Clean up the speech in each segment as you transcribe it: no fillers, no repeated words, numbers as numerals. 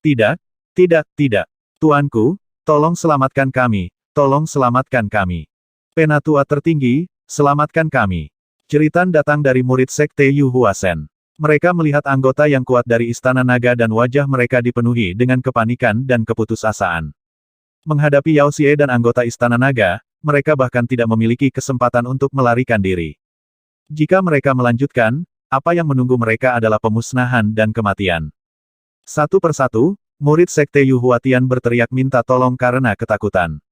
Tidak, tidak, tidak. Tuanku, tolong selamatkan kami, tolong selamatkan kami. Penatua tertinggi, selamatkan kami. Jeritan datang dari murid Sekte Yu Huasen. Mereka melihat anggota yang kuat dari Istana Naga dan wajah mereka dipenuhi dengan kepanikan dan keputusasaan. Menghadapi Yao Xie dan anggota Istana Naga, mereka bahkan tidak memiliki kesempatan untuk melarikan diri. Jika mereka melanjutkan, apa yang menunggu mereka adalah pemusnahan dan kematian. Satu persatu, murid Sekte Yu Huatian berteriak minta tolong karena ketakutan.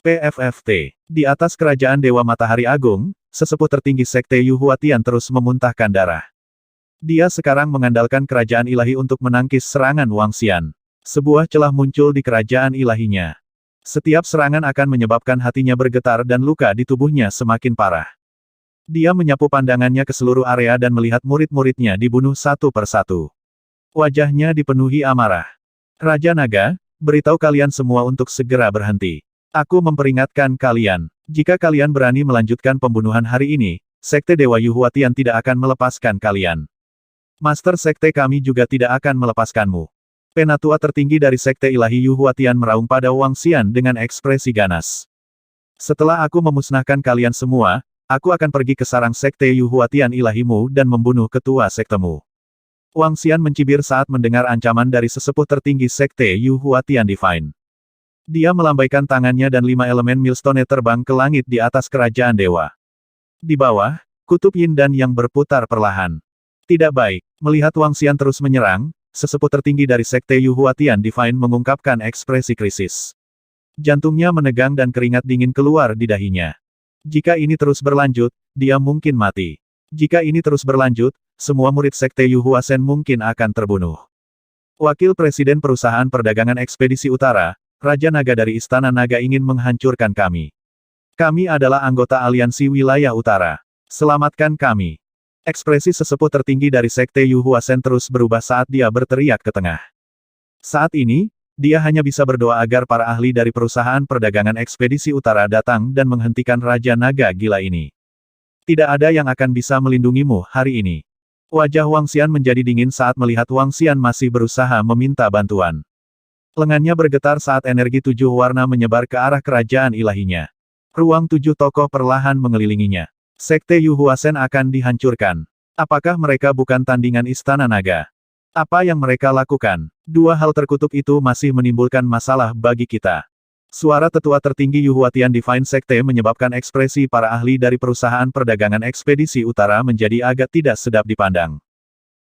PFFT. Di atas kerajaan Dewa Matahari Agung, sesepuh tertinggi Sekte Yu Huatian terus memuntahkan darah. Dia sekarang mengandalkan kerajaan ilahi untuk menangkis serangan Wang Xian. Sebuah celah muncul di kerajaan ilahinya. Setiap serangan akan menyebabkan hatinya bergetar dan luka di tubuhnya semakin parah. Dia menyapu pandangannya ke seluruh area dan melihat murid-muridnya dibunuh satu persatu. Wajahnya dipenuhi amarah. Raja Naga, beritahu kalian semua untuk segera berhenti. Aku memperingatkan kalian, jika kalian berani melanjutkan pembunuhan hari ini, Sekte Dewa Yu Huatian tidak akan melepaskan kalian. Master Sekte kami juga tidak akan melepaskanmu. Penatua tertinggi dari Sekte Ilahi Yu Huatian meraung pada Wang Xian dengan ekspresi ganas. Setelah aku memusnahkan kalian semua, aku akan pergi ke sarang Sekte Yu Huatian ilahimu dan membunuh ketua sektemu. Wang Xian mencibir saat mendengar ancaman dari sesepuh tertinggi Sekte Yu Huatian Divine. Dia melambaikan tangannya dan 5 elemen Millstone terbang ke langit di atas kerajaan dewa. Di bawah, kutub Yin dan yang berputar perlahan. Tidak baik, melihat Wang Xian terus menyerang, sesepuh tertinggi dari Sekte Yu Huatian Divine mengungkapkan ekspresi krisis. Jantungnya menegang dan keringat dingin keluar di dahinya. Jika ini terus berlanjut, dia mungkin mati. Jika ini terus berlanjut, semua murid Sekte Yu Huasen mungkin akan terbunuh. Wakil Presiden Perusahaan Perdagangan Ekspedisi Utara, Raja Naga dari Istana Naga ingin menghancurkan kami. Kami adalah anggota Aliansi Wilayah Utara. Selamatkan kami. Ekspresi sesepuh tertinggi dari Sekte Yu Huasen terus berubah saat dia berteriak ke tengah. Saat ini, dia hanya bisa berdoa agar para ahli dari Perusahaan Perdagangan Ekspedisi Utara datang dan menghentikan Raja Naga gila ini. Tidak ada yang akan bisa melindungimu hari ini. Wajah Wang Xian menjadi dingin saat melihat Wang Xian masih berusaha meminta bantuan. Lengannya bergetar saat energi 7 warna menyebar ke arah kerajaan ilahinya. Ruang 7 tokoh perlahan mengelilinginya. Sekte Yu Huasen akan dihancurkan. Apakah mereka bukan tandingan Istana Naga? Apa yang mereka lakukan? Dua hal terkutuk itu masih menimbulkan masalah bagi kita. Suara tetua tertinggi Yu Huatian Divine Sekte menyebabkan ekspresi para ahli dari Perusahaan Perdagangan Ekspedisi Utara menjadi agak tidak sedap dipandang.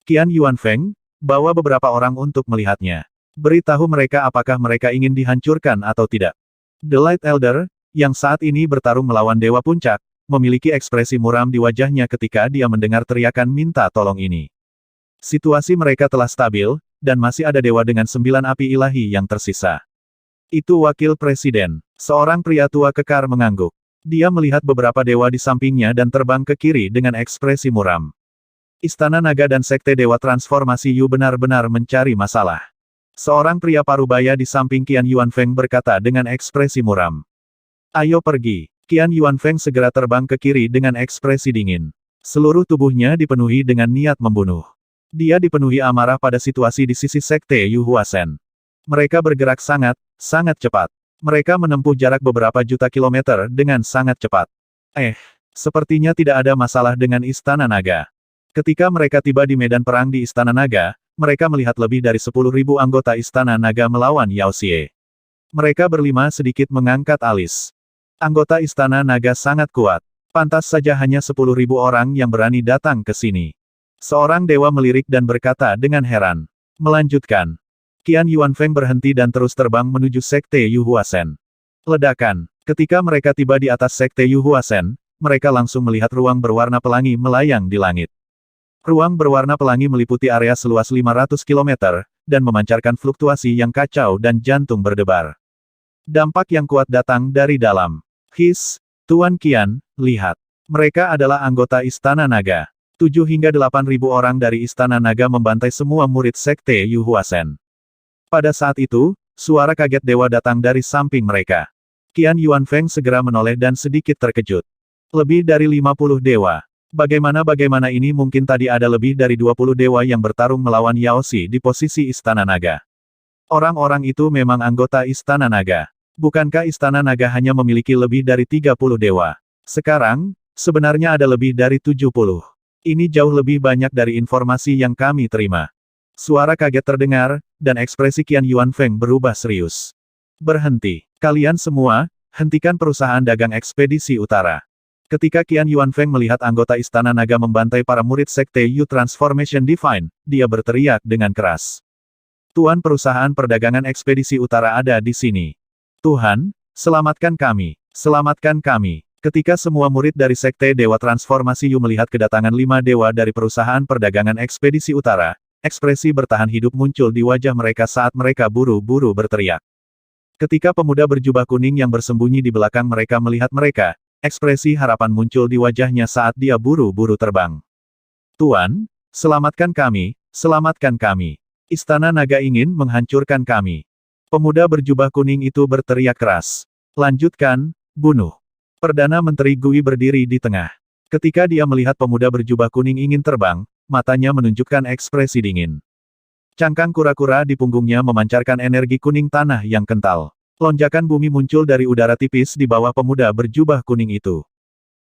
Qian Yuanfeng, bawa beberapa orang untuk melihatnya. Beritahu mereka apakah mereka ingin dihancurkan atau tidak. The Light Elder, yang saat ini bertarung melawan Dewa Puncak, memiliki ekspresi muram di wajahnya ketika dia mendengar teriakan minta tolong ini. Situasi mereka telah stabil, dan masih ada dewa dengan 9 api ilahi yang tersisa. Itu wakil presiden, seorang pria tua kekar mengangguk. Dia melihat beberapa dewa di sampingnya dan terbang ke kiri dengan ekspresi muram. Istana Naga dan Sekte Dewa Transformasi Yu benar-benar mencari masalah. Seorang pria parubaya di samping Qian Yuanfeng berkata dengan ekspresi muram. Ayo pergi. Qian Yuanfeng segera terbang ke kiri dengan ekspresi dingin. Seluruh tubuhnya dipenuhi dengan niat membunuh. Dia dipenuhi amarah pada situasi di sisi Sekte Yu Huasen. Mereka bergerak sangat cepat. Mereka menempuh jarak beberapa juta kilometer dengan sangat cepat. Sepertinya tidak ada masalah dengan Istana Naga. Ketika mereka tiba di medan perang di Istana Naga, mereka melihat lebih dari 10.000 anggota Istana Naga melawan Yao Xie. Mereka berlima sedikit mengangkat alis. Anggota Istana Naga sangat kuat. Pantas saja hanya 10.000 orang yang berani datang ke sini. Seorang dewa melirik dan berkata dengan heran. Melanjutkan. Qian Yuanfeng berhenti dan terus terbang menuju Sekte Yu Huasen. Ledakan. Ketika mereka tiba di atas Sekte Yu Huasen, mereka langsung melihat ruang berwarna pelangi melayang di langit. Ruang berwarna pelangi meliputi area seluas 500 km, dan memancarkan fluktuasi yang kacau dan jantung berdebar. Dampak yang kuat datang dari dalam. Tuan Qian, lihat. Mereka adalah anggota Istana Naga. 7 hingga 8.000 orang dari Istana Naga membantai semua murid Sekte Yu Huasen. Pada saat itu, suara kaget dewa datang dari samping mereka. Qian Yuanfeng segera menoleh dan sedikit terkejut. Lebih dari 50 dewa. Bagaimana ini mungkin tadi ada lebih dari 20 dewa yang bertarung melawan Yao Xi di posisi Istana Naga. Orang-orang itu memang anggota Istana Naga. Bukankah Istana Naga hanya memiliki lebih dari 30 dewa? Sekarang, sebenarnya ada lebih dari 70. Ini jauh lebih banyak dari informasi yang kami terima. Suara kaget terdengar, dan ekspresi Qian Yuanfeng berubah serius. Berhenti. Kalian semua, hentikan perusahaan dagang ekspedisi utara. Ketika Qian Yuanfeng melihat anggota Istana Naga membantai para murid Sekte Yu Transformation Divine, dia berteriak dengan keras. Tuan perusahaan perdagangan ekspedisi utara ada di sini. Tuhan, selamatkan kami. Selamatkan kami. Ketika semua murid dari Sekte Dewa Transformasi Yu melihat kedatangan 5 dewa dari perusahaan perdagangan ekspedisi utara, ekspresi bertahan hidup muncul di wajah mereka saat mereka buru-buru berteriak. Ketika pemuda berjubah kuning yang bersembunyi di belakang mereka melihat mereka, ekspresi harapan muncul di wajahnya saat dia buru-buru terbang. Tuan, selamatkan kami, selamatkan kami. Istana Naga ingin menghancurkan kami. Pemuda berjubah kuning itu berteriak keras. Lanjutkan, bunuh. Perdana Menteri Gui berdiri di tengah. Ketika dia melihat pemuda berjubah kuning ingin terbang, matanya menunjukkan ekspresi dingin. Cangkang kura-kura di punggungnya memancarkan energi kuning tanah yang kental. Lonjakan bumi muncul dari udara tipis di bawah pemuda berjubah kuning itu.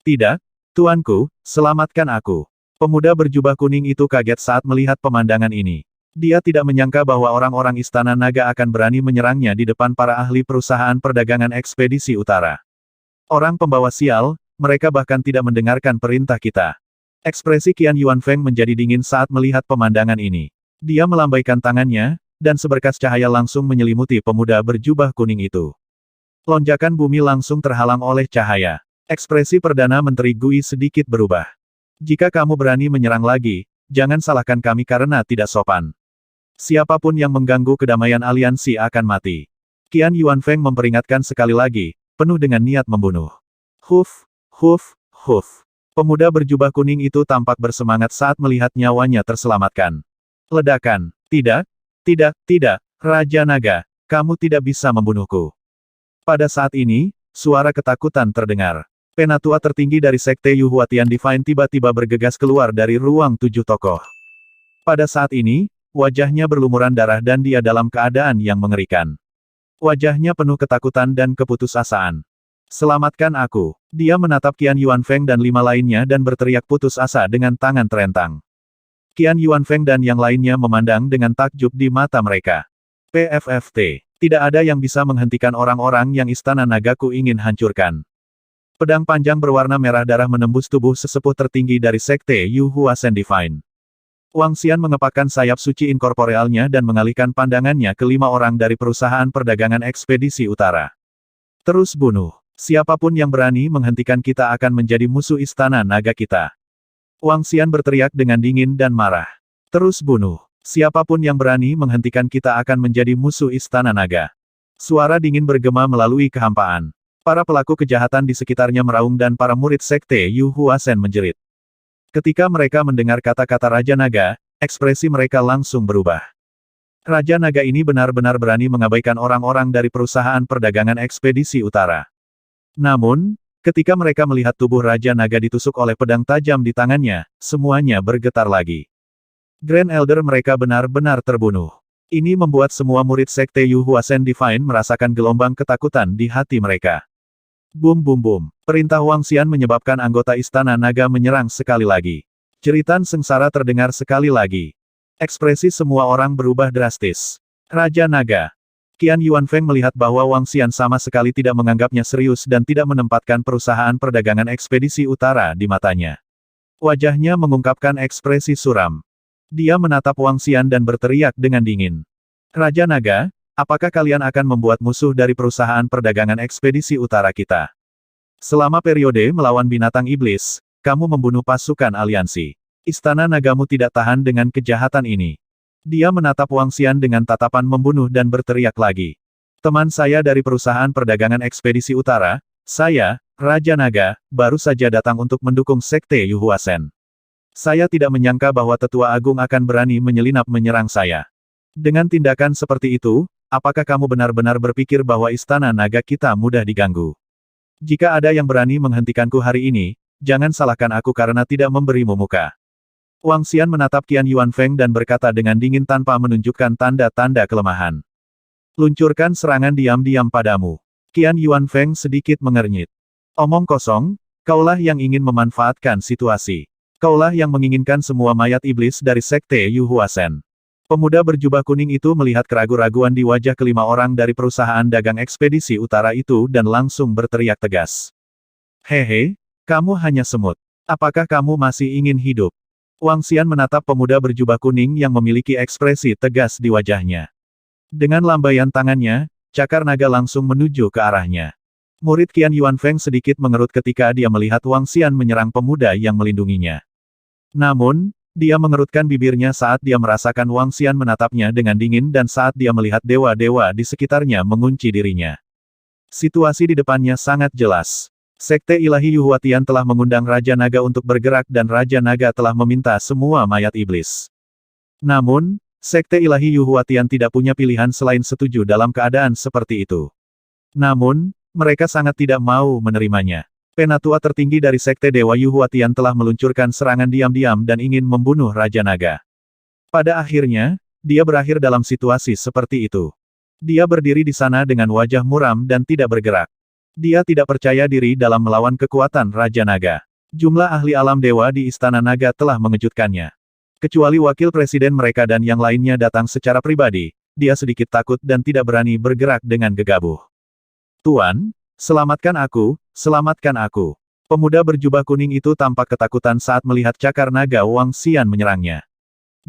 Tidak, tuanku, selamatkan aku. Pemuda berjubah kuning itu kaget saat melihat pemandangan ini. Dia tidak menyangka bahwa orang-orang Istana Naga akan berani menyerangnya di depan para ahli perusahaan perdagangan ekspedisi utara. Orang pembawa sial, mereka bahkan tidak mendengarkan perintah kita. Ekspresi Qian Yuanfeng menjadi dingin saat melihat pemandangan ini. Dia melambaikan tangannya, dan seberkas cahaya langsung menyelimuti pemuda berjubah kuning itu. Lonjakan bumi langsung terhalang oleh cahaya. Ekspresi Perdana Menteri Gui sedikit berubah. Jika kamu berani menyerang lagi, jangan salahkan kami karena tidak sopan. Siapapun yang mengganggu kedamaian aliansi akan mati. Qian Yuanfeng memperingatkan sekali lagi, penuh dengan niat membunuh. Huf, huf, huf. Pemuda berjubah kuning itu tampak bersemangat saat melihat nyawanya terselamatkan. Ledakan. Tidak, tidak, tidak, Raja Naga, kamu tidak bisa membunuhku. Pada saat ini, suara ketakutan terdengar. Penatua tertinggi dari Sekte Yu Huatian Divine tiba-tiba bergegas keluar dari ruang 7 tokoh. Pada saat ini, wajahnya berlumuran darah dan dia dalam keadaan yang mengerikan. Wajahnya penuh ketakutan dan keputusasaan. Selamatkan aku. Dia menatap Qian Yuanfeng dan 5 lainnya dan berteriak putus asa dengan tangan terentang. Qian Yuanfeng dan yang lainnya memandang dengan takjub di mata mereka. PFFT. Tidak ada yang bisa menghentikan orang-orang yang Istana Nagaku ingin hancurkan. Pedang panjang berwarna merah darah menembus tubuh sesepuh tertinggi dari Sekte Yu Huasen Divine. Wang Xian mengepakkan sayap suci inkorporealnya dan mengalihkan pandangannya ke 5 orang dari perusahaan perdagangan ekspedisi utara. Terus bunuh. Siapapun yang berani menghentikan kita akan menjadi musuh Istana Naga kita. Wang Xian berteriak dengan dingin dan marah. Terus bunuh. Siapapun yang berani menghentikan kita akan menjadi musuh Istana Naga. Suara dingin bergema melalui kehampaan. Para pelaku kejahatan di sekitarnya meraung dan para murid Sekte Yu Huasen menjerit. Ketika mereka mendengar kata-kata Raja Naga, ekspresi mereka langsung berubah. Raja Naga ini benar-benar berani mengabaikan orang-orang dari perusahaan perdagangan ekspedisi utara. Namun, ketika mereka melihat tubuh Raja Naga ditusuk oleh pedang tajam di tangannya, semuanya bergetar lagi. Grand Elder mereka benar-benar terbunuh. Ini membuat semua murid Sekte Yu Huasen Divine merasakan gelombang ketakutan di hati mereka. Bum bum bum. Perintah Wang Xian menyebabkan anggota Istana Naga menyerang sekali lagi. Jeritan sengsara terdengar sekali lagi. Ekspresi semua orang berubah drastis. Raja Naga. Qian Yuanfeng melihat bahwa Wang Xian sama sekali tidak menganggapnya serius dan tidak menempatkan perusahaan perdagangan ekspedisi utara di matanya. Wajahnya mengungkapkan ekspresi suram. Dia menatap Wang Xian dan berteriak dengan dingin. Raja Naga, apakah kalian akan membuat musuh dari perusahaan perdagangan ekspedisi utara kita? Selama periode melawan binatang iblis, kamu membunuh pasukan aliansi. Istana Nagamu tidak tahan dengan kejahatan ini. Dia menatap Wang Xian dengan tatapan membunuh dan berteriak lagi. Teman saya dari perusahaan perdagangan ekspedisi utara, saya, Raja Naga, baru saja datang untuk mendukung Sekte Yu Huasen. Saya tidak menyangka bahwa Tetua Agung akan berani menyelinap menyerang saya. Dengan tindakan seperti itu, apakah kamu benar-benar berpikir bahwa Istana Naga kita mudah diganggu? Jika ada yang berani menghentikanku hari ini, jangan salahkan aku karena tidak memberimu muka. Wang Xian menatap Qian Yuanfeng dan berkata dengan dingin tanpa menunjukkan tanda-tanda kelemahan. Luncurkan serangan diam-diam padamu. Qian Yuanfeng sedikit mengernyit. Omong kosong, kaulah yang ingin memanfaatkan situasi. Kaulah yang menginginkan semua mayat iblis dari Sekte Yu Huasen. Pemuda berjubah kuning itu melihat keraguan-raguan di wajah kelima orang dari perusahaan dagang ekspedisi utara itu dan langsung berteriak tegas. Hehe, kamu hanya semut. Apakah kamu masih ingin hidup? Wang Xian menatap pemuda berjubah kuning yang memiliki ekspresi tegas di wajahnya. Dengan lambaian tangannya, cakar naga langsung menuju ke arahnya. Murid Qian Yuanfeng sedikit mengerut ketika dia melihat Wang Xian menyerang pemuda yang melindunginya. Namun, dia mengerutkan bibirnya saat dia merasakan Wang Xian menatapnya dengan dingin dan saat dia melihat dewa-dewa di sekitarnya mengunci dirinya. Situasi di depannya sangat jelas. Sekte Ilahi Yuhuatian telah mengundang Raja Naga untuk bergerak dan Raja Naga telah meminta semua mayat iblis. Namun, Sekte Ilahi Yuhuatian tidak punya pilihan selain setuju dalam keadaan seperti itu. Namun, mereka sangat tidak mau menerimanya. Penatua tertinggi dari Sekte Dewa Yuhuatian telah meluncurkan serangan diam-diam dan ingin membunuh Raja Naga. Pada akhirnya, dia berakhir dalam situasi seperti itu. Dia berdiri di sana dengan wajah muram dan tidak bergerak. Dia tidak percaya diri dalam melawan kekuatan Raja Naga. Jumlah ahli alam dewa di Istana Naga telah mengejutkannya. Kecuali wakil presiden mereka dan yang lainnya datang secara pribadi, dia sedikit takut dan tidak berani bergerak dengan gegabah. Tuan, selamatkan aku, selamatkan aku. Pemuda berjubah kuning itu tampak ketakutan saat melihat cakar naga Wang Xian menyerangnya.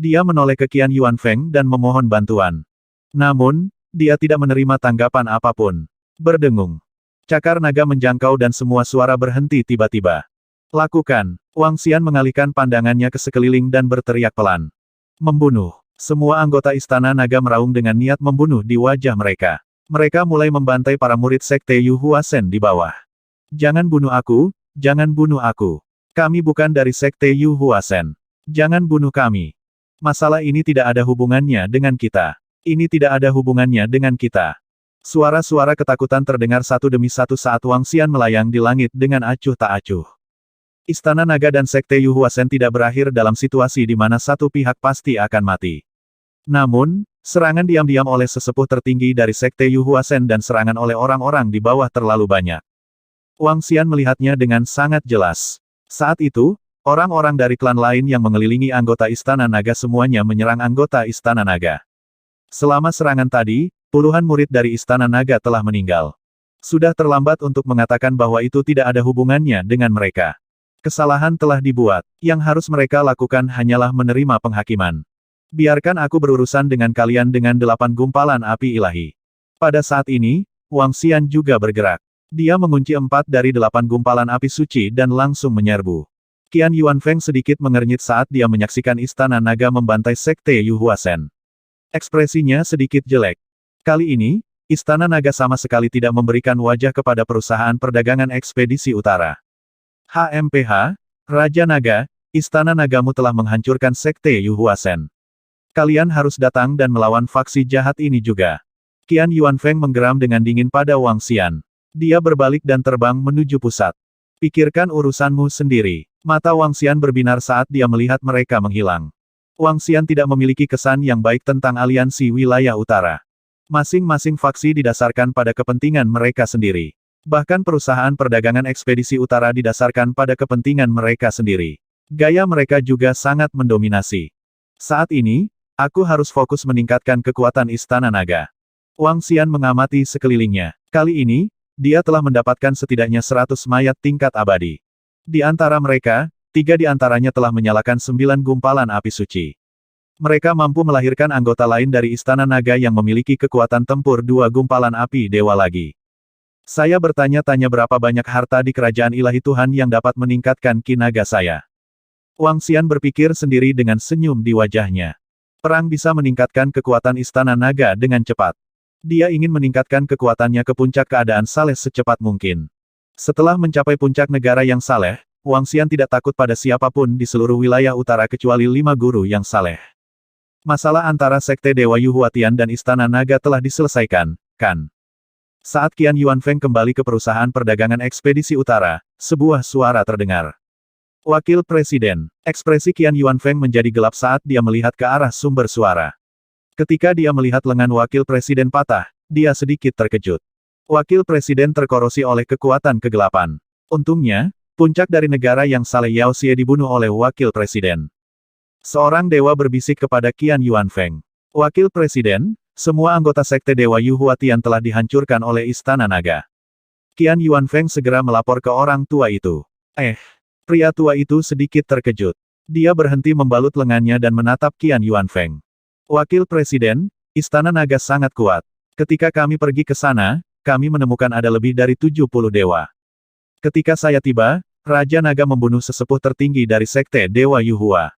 Dia menoleh ke Qian Yuanfeng dan memohon bantuan. Namun, dia tidak menerima tanggapan apapun. Berdengung. Cakar naga menjangkau dan semua suara berhenti tiba-tiba. Lakukan. Wang Xian mengalihkan pandangannya ke sekeliling dan berteriak pelan. Membunuh. Semua anggota Istana Naga meraung dengan niat membunuh di wajah mereka. Mereka mulai membantai para murid Sekte Yu Huasen di bawah. Jangan bunuh aku, jangan bunuh aku. Kami bukan dari Sekte Yu Huasen. Jangan bunuh kami. Masalah ini tidak ada hubungannya dengan kita. Ini tidak ada hubungannya dengan kita. Suara-suara ketakutan terdengar satu demi satu saat Wang Xian melayang di langit dengan acuh tak acuh. Istana Naga dan Sekte Yu Huasen tidak berakhir dalam situasi di mana satu pihak pasti akan mati. Namun, serangan diam-diam oleh sesepuh tertinggi dari Sekte Yu Huasen dan serangan oleh orang-orang di bawah terlalu banyak. Wang Xian melihatnya dengan sangat jelas. Saat itu, orang-orang dari klan lain yang mengelilingi anggota Istana Naga semuanya menyerang anggota Istana Naga. Selama serangan tadi, puluhan murid dari Istana Naga telah meninggal. Sudah terlambat untuk mengatakan bahwa itu tidak ada hubungannya dengan mereka. Kesalahan telah dibuat. Yang harus mereka lakukan hanyalah menerima penghakiman. Biarkan aku berurusan dengan kalian dengan 8 gumpalan api ilahi. Pada saat ini, Wang Xian juga bergerak. Dia mengunci 4 dari 8 gumpalan api suci dan langsung menyerbu. Qian Yuanfeng sedikit mengernyit saat dia menyaksikan Istana Naga membantai Sekte Yu Huasen. Ekspresinya sedikit jelek. Kali ini, Istana Naga sama sekali tidak memberikan wajah kepada perusahaan perdagangan ekspedisi utara. HMPH, Raja Naga, Istana Nagamu telah menghancurkan Sekte Yu Huasen. Kalian harus datang dan melawan faksi jahat ini juga. Qian Yuanfeng menggeram dengan dingin pada Wang Xian. Dia berbalik dan terbang menuju pusat. Pikirkan urusanmu sendiri. Mata Wang Xian berbinar saat dia melihat mereka menghilang. Wang Xian tidak memiliki kesan yang baik tentang aliansi wilayah utara. Masing-masing faksi didasarkan pada kepentingan mereka sendiri. Bahkan perusahaan perdagangan ekspedisi utara didasarkan pada kepentingan mereka sendiri. Gaya mereka juga sangat mendominasi. Saat ini, aku harus fokus meningkatkan kekuatan Istana Naga. Wang Xian mengamati sekelilingnya. Kali ini, dia telah mendapatkan setidaknya 100 mayat tingkat abadi. Di antara mereka, 3 di antaranya telah menyalakan 9 gumpalan api suci. Mereka mampu melahirkan anggota lain dari Istana Naga yang memiliki kekuatan tempur 2 gumpalan api dewa lagi. Saya bertanya-tanya berapa banyak harta di kerajaan ilahi Tuhan yang dapat meningkatkan ki naga saya. Wang Xian berpikir sendiri dengan senyum di wajahnya. Perang bisa meningkatkan kekuatan Istana Naga dengan cepat. Dia ingin meningkatkan kekuatannya ke puncak keadaan saleh secepat mungkin. Setelah mencapai puncak negara yang saleh, Wang Xian tidak takut pada siapapun di seluruh wilayah utara kecuali 5 guru yang saleh. Masalah antara Sekte Dewa Yuhuatian dan Istana Naga telah diselesaikan, kan? Saat Qian Yuanfeng kembali ke perusahaan perdagangan ekspedisi utara, sebuah suara terdengar. Wakil Presiden. Ekspresi Qian Yuanfeng menjadi gelap saat dia melihat ke arah sumber suara. Ketika dia melihat lengan wakil presiden patah, dia sedikit terkejut. Wakil presiden terkorosi oleh kekuatan kegelapan. Untungnya, puncak dari negara yang saleh Yao Xie dibunuh oleh wakil presiden. Seorang dewa berbisik kepada Qian Yuanfeng. Wakil presiden, semua anggota sekte Dewa Yu Huatian telah dihancurkan oleh Istana Naga. Qian Yuanfeng segera melapor ke orang tua itu. Pria tua itu sedikit terkejut. Dia berhenti membalut lengannya dan menatap Qian Yuanfeng. Wakil presiden, Istana Naga sangat kuat. Ketika kami pergi ke sana, kami menemukan ada lebih dari 70 dewa. Ketika saya tiba, Raja Naga membunuh sesepuh tertinggi dari sekte Dewa Yu Hua.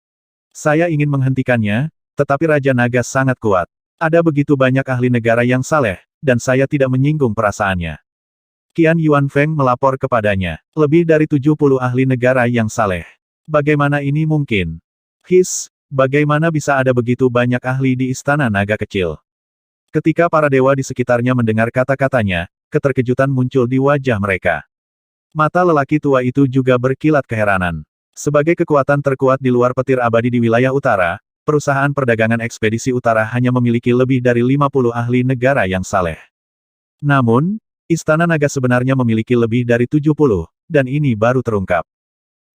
Saya ingin menghentikannya, tetapi Raja Naga sangat kuat. Ada begitu banyak ahli negara yang saleh, dan saya tidak menyinggung perasaannya. Qian Yuanfeng melapor kepadanya. Lebih dari 70 ahli negara yang saleh. Bagaimana ini mungkin? Bagaimana bisa ada begitu banyak ahli di Istana Naga kecil? Ketika para dewa di sekitarnya mendengar kata-katanya, keterkejutan muncul di wajah mereka. Mata lelaki tua itu juga berkilat keheranan. Sebagai kekuatan terkuat di luar petir abadi di wilayah utara, perusahaan perdagangan ekspedisi utara hanya memiliki lebih dari 50 ahli negara yang saleh. Namun, Istana Naga sebenarnya memiliki lebih dari 70, dan ini baru terungkap.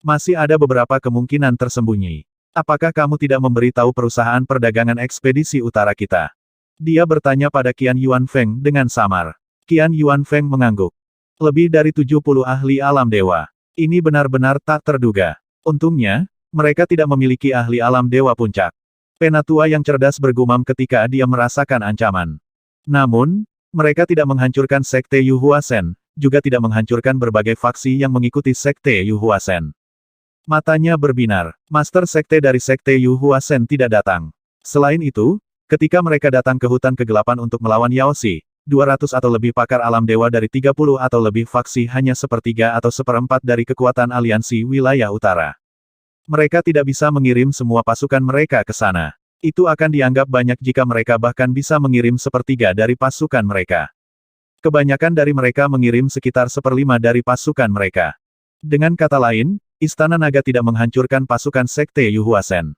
Masih ada beberapa kemungkinan tersembunyi. Apakah kamu tidak memberitahu perusahaan perdagangan ekspedisi utara kita? Dia bertanya pada Qian Yuanfeng dengan samar. Qian Yuanfeng mengangguk. Lebih dari 70 ahli alam dewa. Ini benar-benar tak terduga. Untungnya, mereka tidak memiliki ahli alam dewa puncak. Penatua yang cerdas bergumam ketika dia merasakan ancaman. Namun, mereka tidak menghancurkan sekte Yu Huasen, juga tidak menghancurkan berbagai faksi yang mengikuti sekte Yu Huasen. Matanya berbinar. Master sekte dari sekte Yu Huasen tidak datang. Selain itu, ketika mereka datang ke hutan kegelapan untuk melawan Yao Xi, 200 atau lebih pakar alam dewa dari 30 atau lebih faksi hanya sepertiga atau seperempat dari kekuatan aliansi wilayah utara. Mereka tidak bisa mengirim semua pasukan mereka ke sana. Itu akan dianggap banyak jika mereka bahkan bisa mengirim sepertiga dari pasukan mereka. Kebanyakan dari mereka mengirim sekitar seperlima dari pasukan mereka. Dengan kata lain, Istana Naga tidak menghancurkan pasukan sekte Yu Huasen.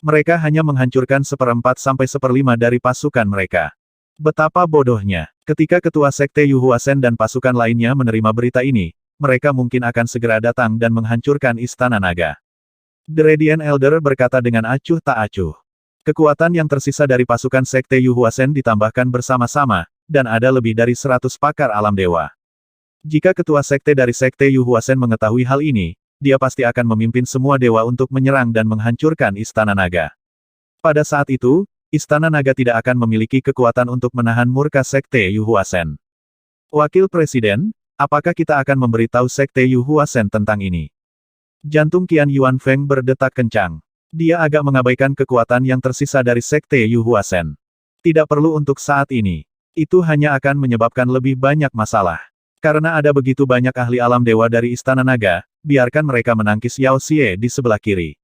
Mereka hanya menghancurkan seperempat sampai seperlima dari pasukan mereka. Betapa bodohnya. Ketika ketua sekte Yu Huasen dan pasukan lainnya menerima berita ini, mereka mungkin akan segera datang dan menghancurkan Istana Naga. The Radiant Elder berkata dengan acuh tak acuh. Kekuatan yang tersisa dari pasukan sekte Yu Huasen ditambahkan bersama-sama, dan ada lebih dari 100 pakar alam dewa. Jika ketua sekte dari sekte Yu Huasen mengetahui hal ini, dia pasti akan memimpin semua dewa untuk menyerang dan menghancurkan Istana Naga. Pada saat itu, Istana Naga tidak akan memiliki kekuatan untuk menahan murka sekte Yu Huasen. Wakil Presiden, apakah kita akan memberitahu sekte Yu Huasen tentang ini? Jantung Qian Yuanfeng berdetak kencang. Dia agak mengabaikan kekuatan yang tersisa dari sekte Yu Huasen. Tidak perlu untuk saat ini. Itu hanya akan menyebabkan lebih banyak masalah. Karena ada begitu banyak ahli alam dewa dari Istana Naga, biarkan mereka menangkis Yao Xie di sebelah kiri.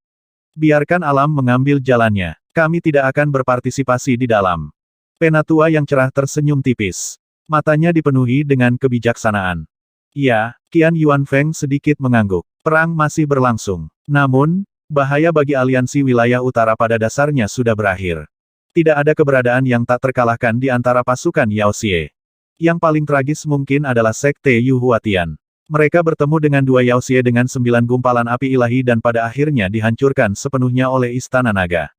Biarkan alam mengambil jalannya. Kami tidak akan berpartisipasi di dalam. Penatua yang cerah tersenyum tipis. Matanya dipenuhi dengan kebijaksanaan. Ya, Qian Yuanfeng sedikit mengangguk. Perang masih berlangsung. Namun, bahaya bagi aliansi wilayah utara pada dasarnya sudah berakhir. Tidak ada keberadaan yang tak terkalahkan di antara pasukan Yao Xie. Yang paling tragis mungkin adalah sekte Yu Huatian. Mereka bertemu dengan dua Yao Xie dengan 9 gumpalan api ilahi dan pada akhirnya dihancurkan sepenuhnya oleh Istana Naga.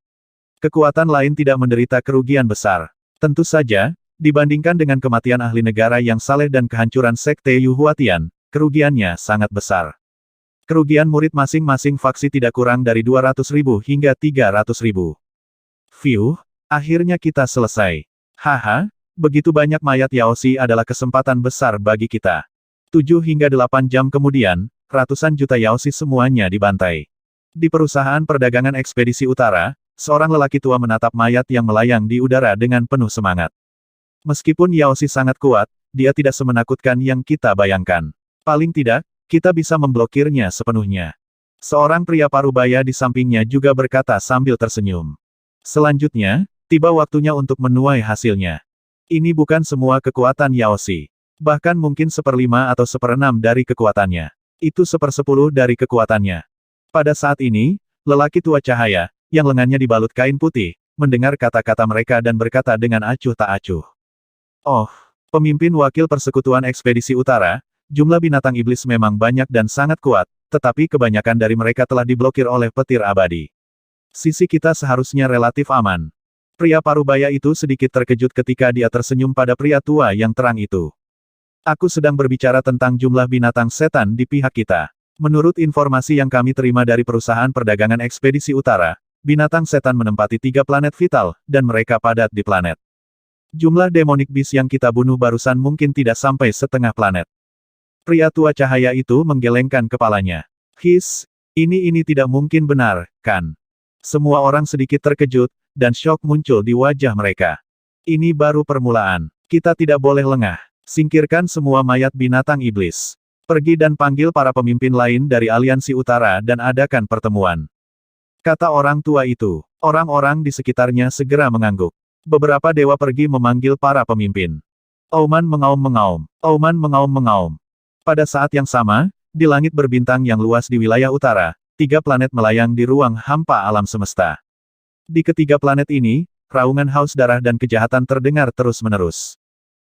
Kekuatan lain tidak menderita kerugian besar. Tentu saja, dibandingkan dengan kematian ahli negara yang saleh dan kehancuran sekte Yu Huatian, kerugiannya sangat besar. Kerugian murid masing-masing faksi tidak kurang dari 200.000 hingga 300.000. Akhirnya kita selesai. Haha. Begitu banyak mayat Yao Xi adalah kesempatan besar bagi kita. 7 hingga 8 jam kemudian, ratusan juta Yao Xi semuanya dibantai. Di perusahaan perdagangan ekspedisi utara, seorang lelaki tua menatap mayat yang melayang di udara dengan penuh semangat. Meskipun Yao Xi sangat kuat, dia tidak semenakutkan yang kita bayangkan. Paling tidak, kita bisa memblokirnya sepenuhnya. Seorang pria parubaya di sampingnya juga berkata sambil tersenyum. Selanjutnya, tiba waktunya untuk menuai hasilnya. Ini bukan semua kekuatan Yao Xi. Bahkan mungkin 1/5 atau 1/6 dari kekuatannya. Itu 1/10 dari kekuatannya. Pada saat ini, lelaki tua cahaya, yang lengannya dibalut kain putih, mendengar kata-kata mereka dan berkata dengan acuh tak acuh. Oh, pemimpin wakil persekutuan ekspedisi utara, jumlah binatang iblis memang banyak dan sangat kuat, tetapi kebanyakan dari mereka telah diblokir oleh petir abadi. Sisi kita seharusnya relatif aman. Pria parubaya itu sedikit terkejut ketika dia tersenyum pada pria tua yang terang itu. Aku sedang berbicara tentang jumlah binatang setan di pihak kita. Menurut informasi yang kami terima dari perusahaan perdagangan ekspedisi utara, binatang setan menempati 3 planet vital, dan mereka padat di planet. Jumlah demonic beast yang kita bunuh barusan mungkin tidak sampai setengah planet. Pria tua cahaya itu menggelengkan kepalanya. Ini tidak mungkin benar, kan? Semua orang sedikit terkejut, dan syok muncul di wajah mereka. Ini baru permulaan. Kita tidak boleh lengah. Singkirkan semua mayat binatang iblis. Pergi dan panggil para pemimpin lain dari aliansi utara dan adakan pertemuan. Kata orang tua itu. Orang-orang di sekitarnya segera mengangguk. Beberapa dewa pergi memanggil para pemimpin. Auman mengaum-mengaum. Auman mengaum-mengaum. Pada saat yang sama, di langit berbintang yang luas di wilayah utara, 3 planet melayang di ruang hampa alam semesta. Di ketiga planet ini, raungan haus darah dan kejahatan terdengar terus-menerus.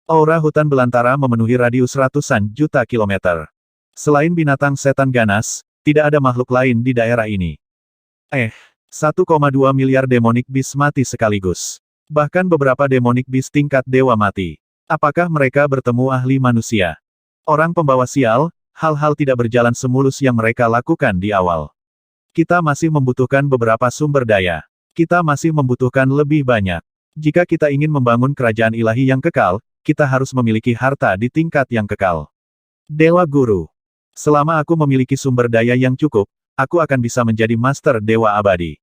Aura hutan belantara memenuhi radius ratusan juta kilometer. Selain binatang setan ganas, tidak ada makhluk lain di daerah ini. 1,2 miliar demonic beast mati sekaligus. Bahkan beberapa demonic beast tingkat dewa mati. Apakah mereka bertemu ahli manusia? Orang pembawa sial, hal-hal tidak berjalan semulus yang mereka lakukan di awal. Kita masih membutuhkan beberapa sumber daya. Kita masih membutuhkan lebih banyak. Jika kita ingin membangun kerajaan ilahi yang kekal, kita harus memiliki harta di tingkat yang kekal. Dewa Guru. Selama aku memiliki sumber daya yang cukup, aku akan bisa menjadi Master Dewa Abadi.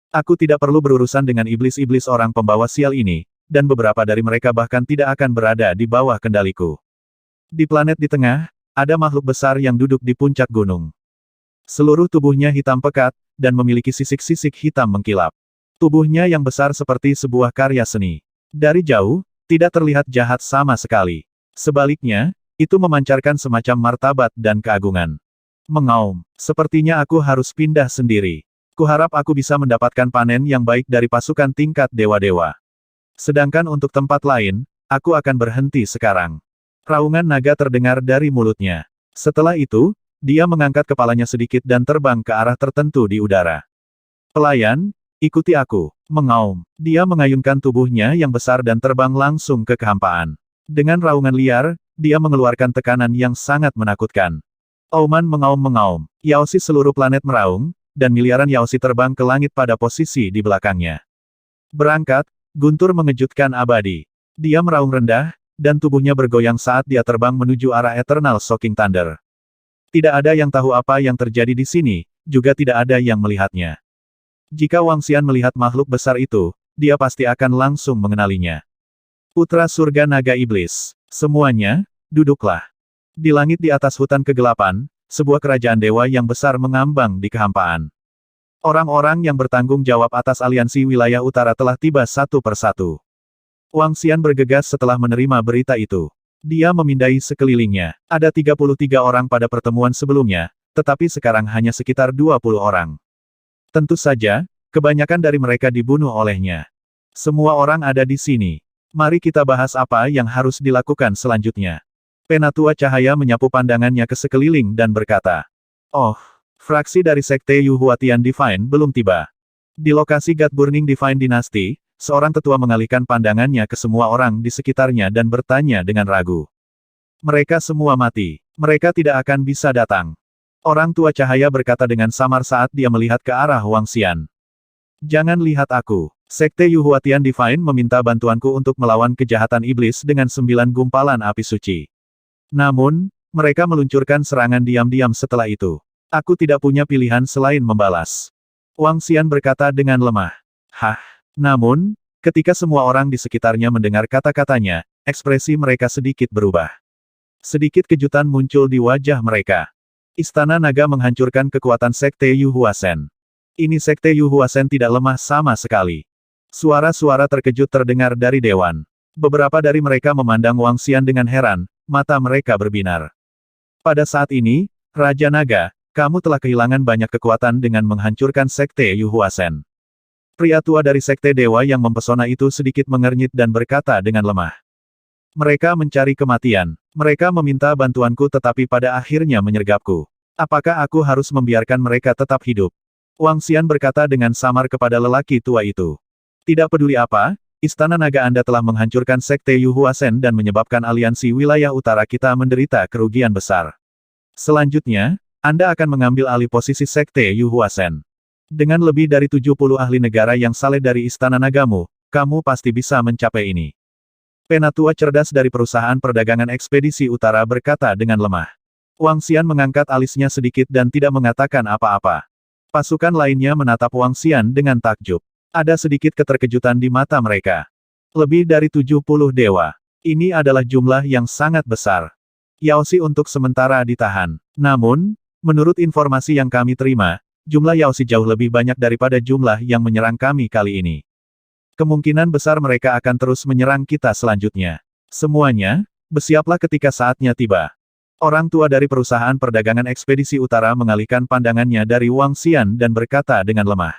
Aku tidak perlu berurusan dengan iblis-iblis orang pembawa sial ini, dan beberapa dari mereka bahkan tidak akan berada di bawah kendaliku. Di planet di tengah, ada makhluk besar yang duduk di puncak gunung. Seluruh tubuhnya hitam pekat, dan memiliki sisik-sisik hitam mengkilap. Tubuhnya yang besar seperti sebuah karya seni. Dari jauh, tidak terlihat jahat sama sekali. Sebaliknya, itu memancarkan semacam martabat dan keagungan. Mengaum, sepertinya aku harus pindah sendiri. Kuharap aku bisa mendapatkan panen yang baik dari pasukan tingkat dewa-dewa. Sedangkan untuk tempat lain, aku akan berhenti sekarang. Raungan naga terdengar dari mulutnya. Setelah itu, dia mengangkat kepalanya sedikit dan terbang ke arah tertentu di udara. Pelayan, ikuti aku. Mengaum. Dia mengayunkan tubuhnya yang besar dan terbang langsung ke kehampaan. Dengan raungan liar, dia mengeluarkan tekanan yang sangat menakutkan. Auman mengaum-mengaum. Yaoshi seluruh planet meraung, dan miliaran Yaoshi terbang ke langit pada posisi di belakangnya. Berangkat, guntur mengejutkan abadi. Dia meraung rendah, dan tubuhnya bergoyang saat dia terbang menuju arah Eternal Shocking Thunder. Tidak ada yang tahu apa yang terjadi di sini, juga tidak ada yang melihatnya. Jika Wang Xian melihat makhluk besar itu, dia pasti akan langsung mengenalinya. Putra surga naga iblis. Semuanya, duduklah. Di langit di atas hutan kegelapan, sebuah kerajaan dewa yang besar mengambang di kehampaan. Orang-orang yang bertanggung jawab atas aliansi wilayah utara telah tiba satu persatu. Wang Xian bergegas setelah menerima berita itu. Dia memindai sekelilingnya. Ada 33 orang pada pertemuan sebelumnya, tetapi sekarang hanya sekitar 20 orang. Tentu saja, kebanyakan dari mereka dibunuh olehnya. Semua orang ada di sini. Mari kita bahas apa yang harus dilakukan selanjutnya. Penatua Cahaya menyapu pandangannya ke sekeliling dan berkata, "Oh, fraksi dari Sekte Yuhuatian Divine belum tiba." Di lokasi God Burning Divine Dynasty, seorang tetua mengalihkan pandangannya ke semua orang di sekitarnya dan bertanya dengan ragu. Mereka semua mati. Mereka tidak akan bisa datang. Orang tua cahaya berkata dengan samar saat dia melihat ke arah Wang Xian. Jangan lihat aku. Sekte Yuhuatian Divine meminta bantuanku untuk melawan kejahatan iblis dengan 9 gumpalan api suci. Namun, mereka meluncurkan serangan diam-diam setelah itu. Aku tidak punya pilihan selain membalas. Wang Xian berkata dengan lemah. Namun, ketika semua orang di sekitarnya mendengar kata-katanya, ekspresi mereka sedikit berubah. Sedikit kejutan muncul di wajah mereka. Istana Naga menghancurkan kekuatan Sekte Yuhuasen. Ini Sekte Yuhuasen tidak lemah sama sekali. Suara-suara terkejut terdengar dari dewan. Beberapa dari mereka memandang Wang Xian dengan heran, mata mereka berbinar. Pada saat ini, Raja Naga, kamu telah kehilangan banyak kekuatan dengan menghancurkan Sekte Yuhuasen. Pria tua dari Sekte Dewa yang mempesona itu sedikit mengernyit dan berkata dengan lemah. Mereka mencari kematian. Mereka meminta bantuanku tetapi pada akhirnya menyergapku. Apakah aku harus membiarkan mereka tetap hidup? Wang Xian berkata dengan samar kepada lelaki tua itu. Tidak peduli apa, Istana Naga Anda telah menghancurkan Sekte Yu Huasen dan menyebabkan aliansi wilayah utara kita menderita kerugian besar. Selanjutnya, Anda akan mengambil alih posisi Sekte Yu Huasen. Dengan lebih dari 70 ahli negara yang saleh dari Istana Nagamu, kamu pasti bisa mencapai ini. Penatua cerdas dari perusahaan perdagangan ekspedisi utara berkata dengan lemah. Wang Xian mengangkat alisnya sedikit dan tidak mengatakan apa-apa. Pasukan lainnya menatap Wang Xian dengan takjub. Ada sedikit keterkejutan di mata mereka. Lebih dari 70 dewa. Ini adalah jumlah yang sangat besar. Yaoxi untuk sementara ditahan. Namun, menurut informasi yang kami terima, jumlah Yaoxi jauh lebih banyak daripada jumlah yang menyerang kami kali ini. Kemungkinan besar mereka akan terus menyerang kita selanjutnya. Semuanya, bersiaplah ketika saatnya tiba. Orang tua dari perusahaan perdagangan ekspedisi utara mengalihkan pandangannya dari Wang Xian dan berkata dengan lemah.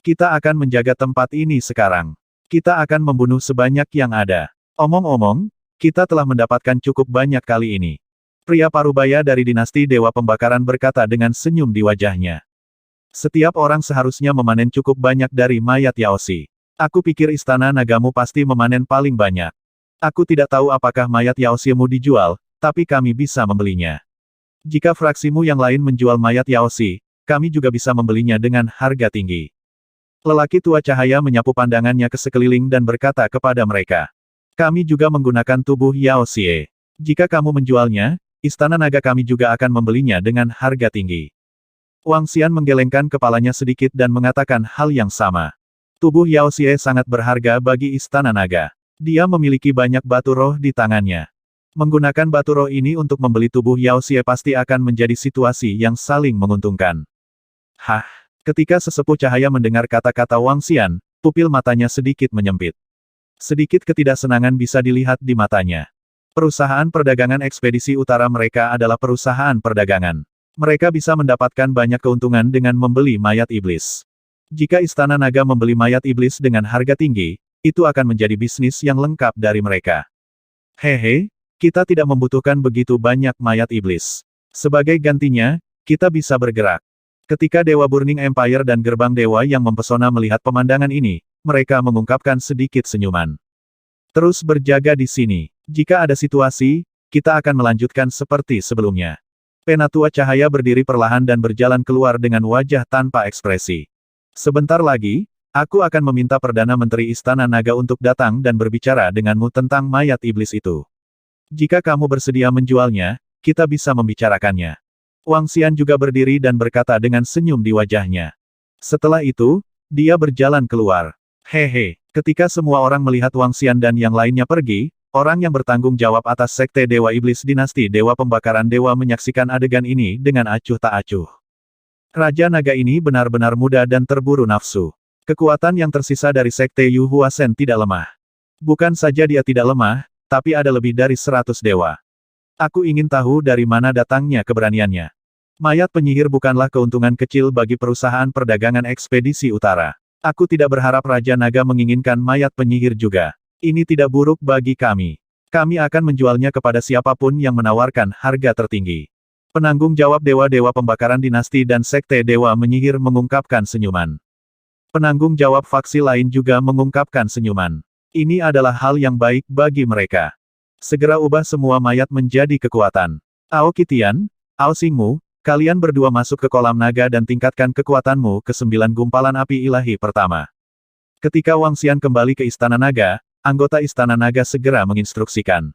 Kita akan menjaga tempat ini sekarang. Kita akan membunuh sebanyak yang ada. Omong-omong, kita telah mendapatkan cukup banyak kali ini. Pria parubaya dari dinasti Dewa Pembakaran berkata dengan senyum di wajahnya. Setiap orang seharusnya memanen cukup banyak dari mayat Yaoxi. Aku pikir istana nagamu pasti memanen paling banyak. Aku tidak tahu apakah mayat Yaoximu dijual, tapi kami bisa membelinya. Jika fraksimu yang lain menjual mayat Yaoxi, kami juga bisa membelinya dengan harga tinggi. Lelaki tua cahaya menyapu pandangannya ke sekeliling dan berkata kepada mereka. Kami juga menggunakan tubuh Yaoxie. Jika kamu menjualnya, istana naga kami juga akan membelinya dengan harga tinggi. Wang Xian menggelengkan kepalanya sedikit dan mengatakan hal yang sama. Tubuh Yaoxie sangat berharga bagi istana naga. Dia memiliki banyak batu roh di tangannya. Menggunakan batu roh ini untuk membeli tubuh Yaoxie pasti akan menjadi situasi yang saling menguntungkan. Hah? Ketika sesepuh cahaya mendengar kata-kata Wang Xian, pupil matanya sedikit menyempit. Sedikit ketidaksenangan bisa dilihat di matanya. Perusahaan perdagangan ekspedisi utara mereka adalah perusahaan perdagangan. Mereka bisa mendapatkan banyak keuntungan dengan membeli mayat iblis. Jika Istana Naga membeli mayat iblis dengan harga tinggi, itu akan menjadi bisnis yang lengkap dari mereka. Hehe, kita tidak membutuhkan begitu banyak mayat iblis. Sebagai gantinya, kita bisa bergerak. Ketika Dewa Burning Empire dan Gerbang Dewa yang mempesona melihat pemandangan ini, mereka mengungkapkan sedikit senyuman. Terus berjaga di sini. Jika ada situasi, kita akan melanjutkan seperti sebelumnya. Penatua cahaya berdiri perlahan dan berjalan keluar dengan wajah tanpa ekspresi. Sebentar lagi, aku akan meminta Perdana Menteri Istana Naga untuk datang dan berbicara denganmu tentang mayat iblis itu. Jika kamu bersedia menjualnya, kita bisa membicarakannya. Wang Xian juga berdiri dan berkata dengan senyum di wajahnya. Setelah itu, dia berjalan keluar. Hehe, ketika semua orang melihat Wang Xian dan yang lainnya pergi, orang yang bertanggung jawab atas Sekte Dewa Iblis dinasti Dewa Pembakaran Dewa menyaksikan adegan ini dengan acuh tak acuh. Raja Naga ini benar-benar muda dan terburu nafsu. Kekuatan yang tersisa dari Sekte Yu Huasen tidak lemah. Bukan saja dia tidak lemah, tapi ada lebih dari 100 dewa. Aku ingin tahu dari mana datangnya keberaniannya. Mayat penyihir bukanlah keuntungan kecil bagi perusahaan perdagangan ekspedisi utara. Aku tidak berharap Raja Naga menginginkan mayat penyihir juga. Ini tidak buruk bagi kami. Kami akan menjualnya kepada siapapun yang menawarkan harga tertinggi. Penanggung jawab Dewa-Dewa Pembakaran Dinasti dan Sekte Dewa Menyihir mengungkapkan senyuman. Penanggung jawab faksi lain juga mengungkapkan senyuman. Ini adalah hal yang baik bagi mereka. Segera ubah semua mayat menjadi kekuatan. Aoki Tian, Ao Xingmu, kalian berdua masuk ke kolam naga dan tingkatkan kekuatanmu ke 9 gumpalan api ilahi pertama. Ketika Wang Xian kembali ke Istana Naga, anggota Istana Naga segera menginstruksikan.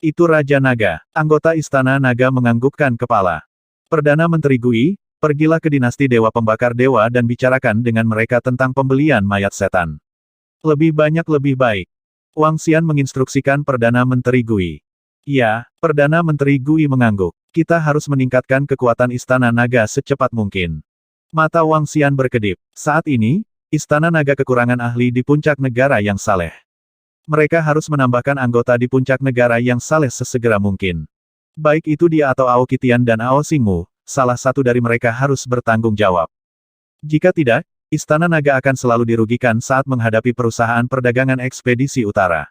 Itu Raja Naga. Anggota Istana Naga menganggukkan kepala. Perdana Menteri Gui, pergilah ke dinasti Dewa Pembakar Dewa dan bicarakan dengan mereka tentang pembelian mayat setan. Lebih banyak lebih baik. Wang Xian menginstruksikan Perdana Menteri Gui. Ya, Perdana Menteri Gui mengangguk. Kita harus meningkatkan kekuatan Istana Naga secepat mungkin. Mata Wang Xian berkedip. Saat ini, Istana Naga kekurangan ahli di puncak negara yang saleh. Mereka harus menambahkan anggota di puncak negara yang saleh sesegera mungkin. Baik itu dia atau Aoki Tian dan Ao Xingmu, salah satu dari mereka harus bertanggung jawab. Jika tidak, Istana Naga akan selalu dirugikan saat menghadapi perusahaan perdagangan ekspedisi utara.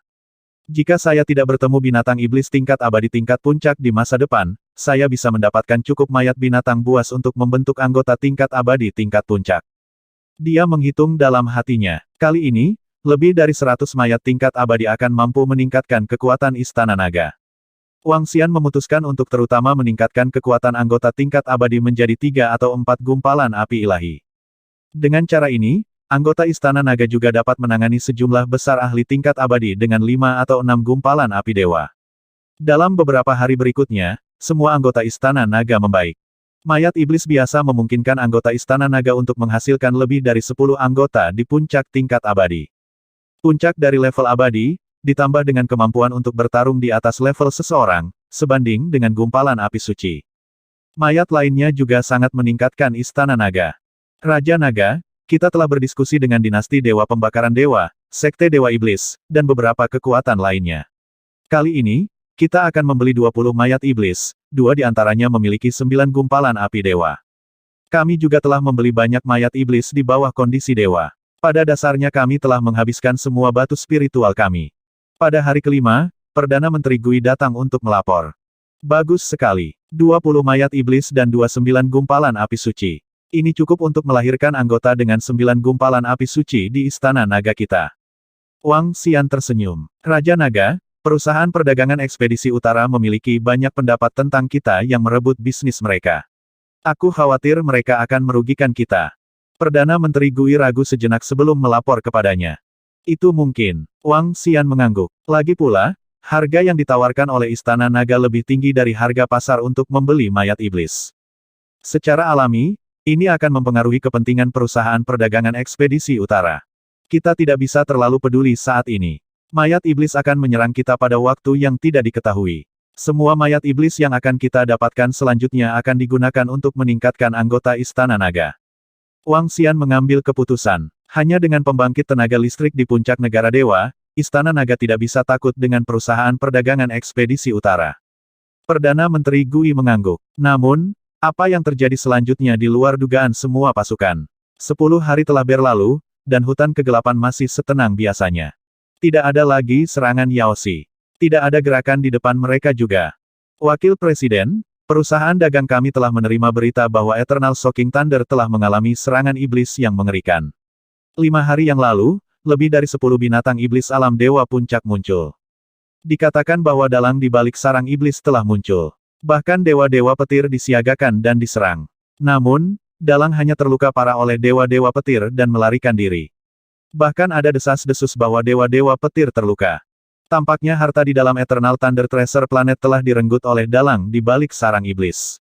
Jika saya tidak bertemu binatang iblis tingkat abadi tingkat puncak di masa depan, saya bisa mendapatkan cukup mayat binatang buas untuk membentuk anggota tingkat abadi tingkat puncak. Dia menghitung dalam hatinya. Kali ini, lebih dari 100 mayat tingkat abadi akan mampu meningkatkan kekuatan Istana Naga. Wang Xian memutuskan untuk terutama meningkatkan kekuatan anggota tingkat abadi menjadi 3 atau 4 gumpalan api ilahi. Dengan cara ini, anggota Istana Naga juga dapat menangani sejumlah besar ahli tingkat abadi dengan 5 atau 6 gumpalan api dewa. Dalam beberapa hari berikutnya, semua anggota Istana Naga membaik. Mayat iblis biasa memungkinkan anggota Istana Naga untuk menghasilkan lebih dari 10 anggota di puncak tingkat abadi. Puncak dari level abadi, ditambah dengan kemampuan untuk bertarung di atas level seseorang, sebanding dengan gumpalan api suci. Mayat lainnya juga sangat meningkatkan Istana Naga. Raja Naga, kita telah berdiskusi dengan dinasti Dewa Pembakaran Dewa, Sekte Dewa Iblis, dan beberapa kekuatan lainnya. Kali ini, kita akan membeli 20 mayat iblis, 2 di antaranya memiliki 9 gumpalan api dewa. Kami juga telah membeli banyak mayat iblis di bawah kondisi dewa. Pada dasarnya kami telah menghabiskan semua batu spiritual kami. Pada hari kelima, Perdana Menteri Gui datang untuk melapor. Bagus sekali. 20 mayat iblis dan 29 gumpalan api suci. Ini cukup untuk melahirkan anggota dengan 9 gumpalan api suci di Istana Naga kita. Wang Xian tersenyum. Raja Naga, perusahaan perdagangan ekspedisi utara memiliki banyak pendapat tentang kita yang merebut bisnis mereka. Aku khawatir mereka akan merugikan kita. Perdana Menteri Gui ragu sejenak sebelum melapor kepadanya. Itu mungkin. Wang Xian mengangguk. Lagi pula, harga yang ditawarkan oleh Istana Naga lebih tinggi dari harga pasar untuk membeli mayat iblis. Secara alami, ini akan mempengaruhi kepentingan perusahaan perdagangan ekspedisi utara. Kita tidak bisa terlalu peduli saat ini. Mayat iblis akan menyerang kita pada waktu yang tidak diketahui. Semua mayat iblis yang akan kita dapatkan selanjutnya akan digunakan untuk meningkatkan anggota Istana Naga. Wang Xian mengambil keputusan. Hanya dengan pembangkit tenaga listrik di puncak negara dewa, Istana Naga tidak bisa takut dengan perusahaan perdagangan ekspedisi utara. Perdana Menteri Gui mengangguk. Namun, apa yang terjadi selanjutnya di luar dugaan semua pasukan. 10 hari telah berlalu, dan hutan kegelapan masih setenang biasanya. Tidak ada lagi serangan Yaoshi. Tidak ada gerakan di depan mereka juga. Wakil Presiden, perusahaan dagang kami telah menerima berita bahwa Eternal Shocking Thunder telah mengalami serangan iblis yang mengerikan. 5 hari yang lalu, lebih dari 10 binatang iblis alam dewa puncak muncul. Dikatakan bahwa dalang di balik sarang iblis telah muncul. Bahkan dewa-dewa petir disiagakan dan diserang. Namun, dalang hanya terluka parah oleh dewa-dewa petir dan melarikan diri. Bahkan ada desas-desus bahwa dewa-dewa petir terluka. Tampaknya harta di dalam Eternal Thunder Tracer Planet telah direnggut oleh dalang di balik sarang iblis.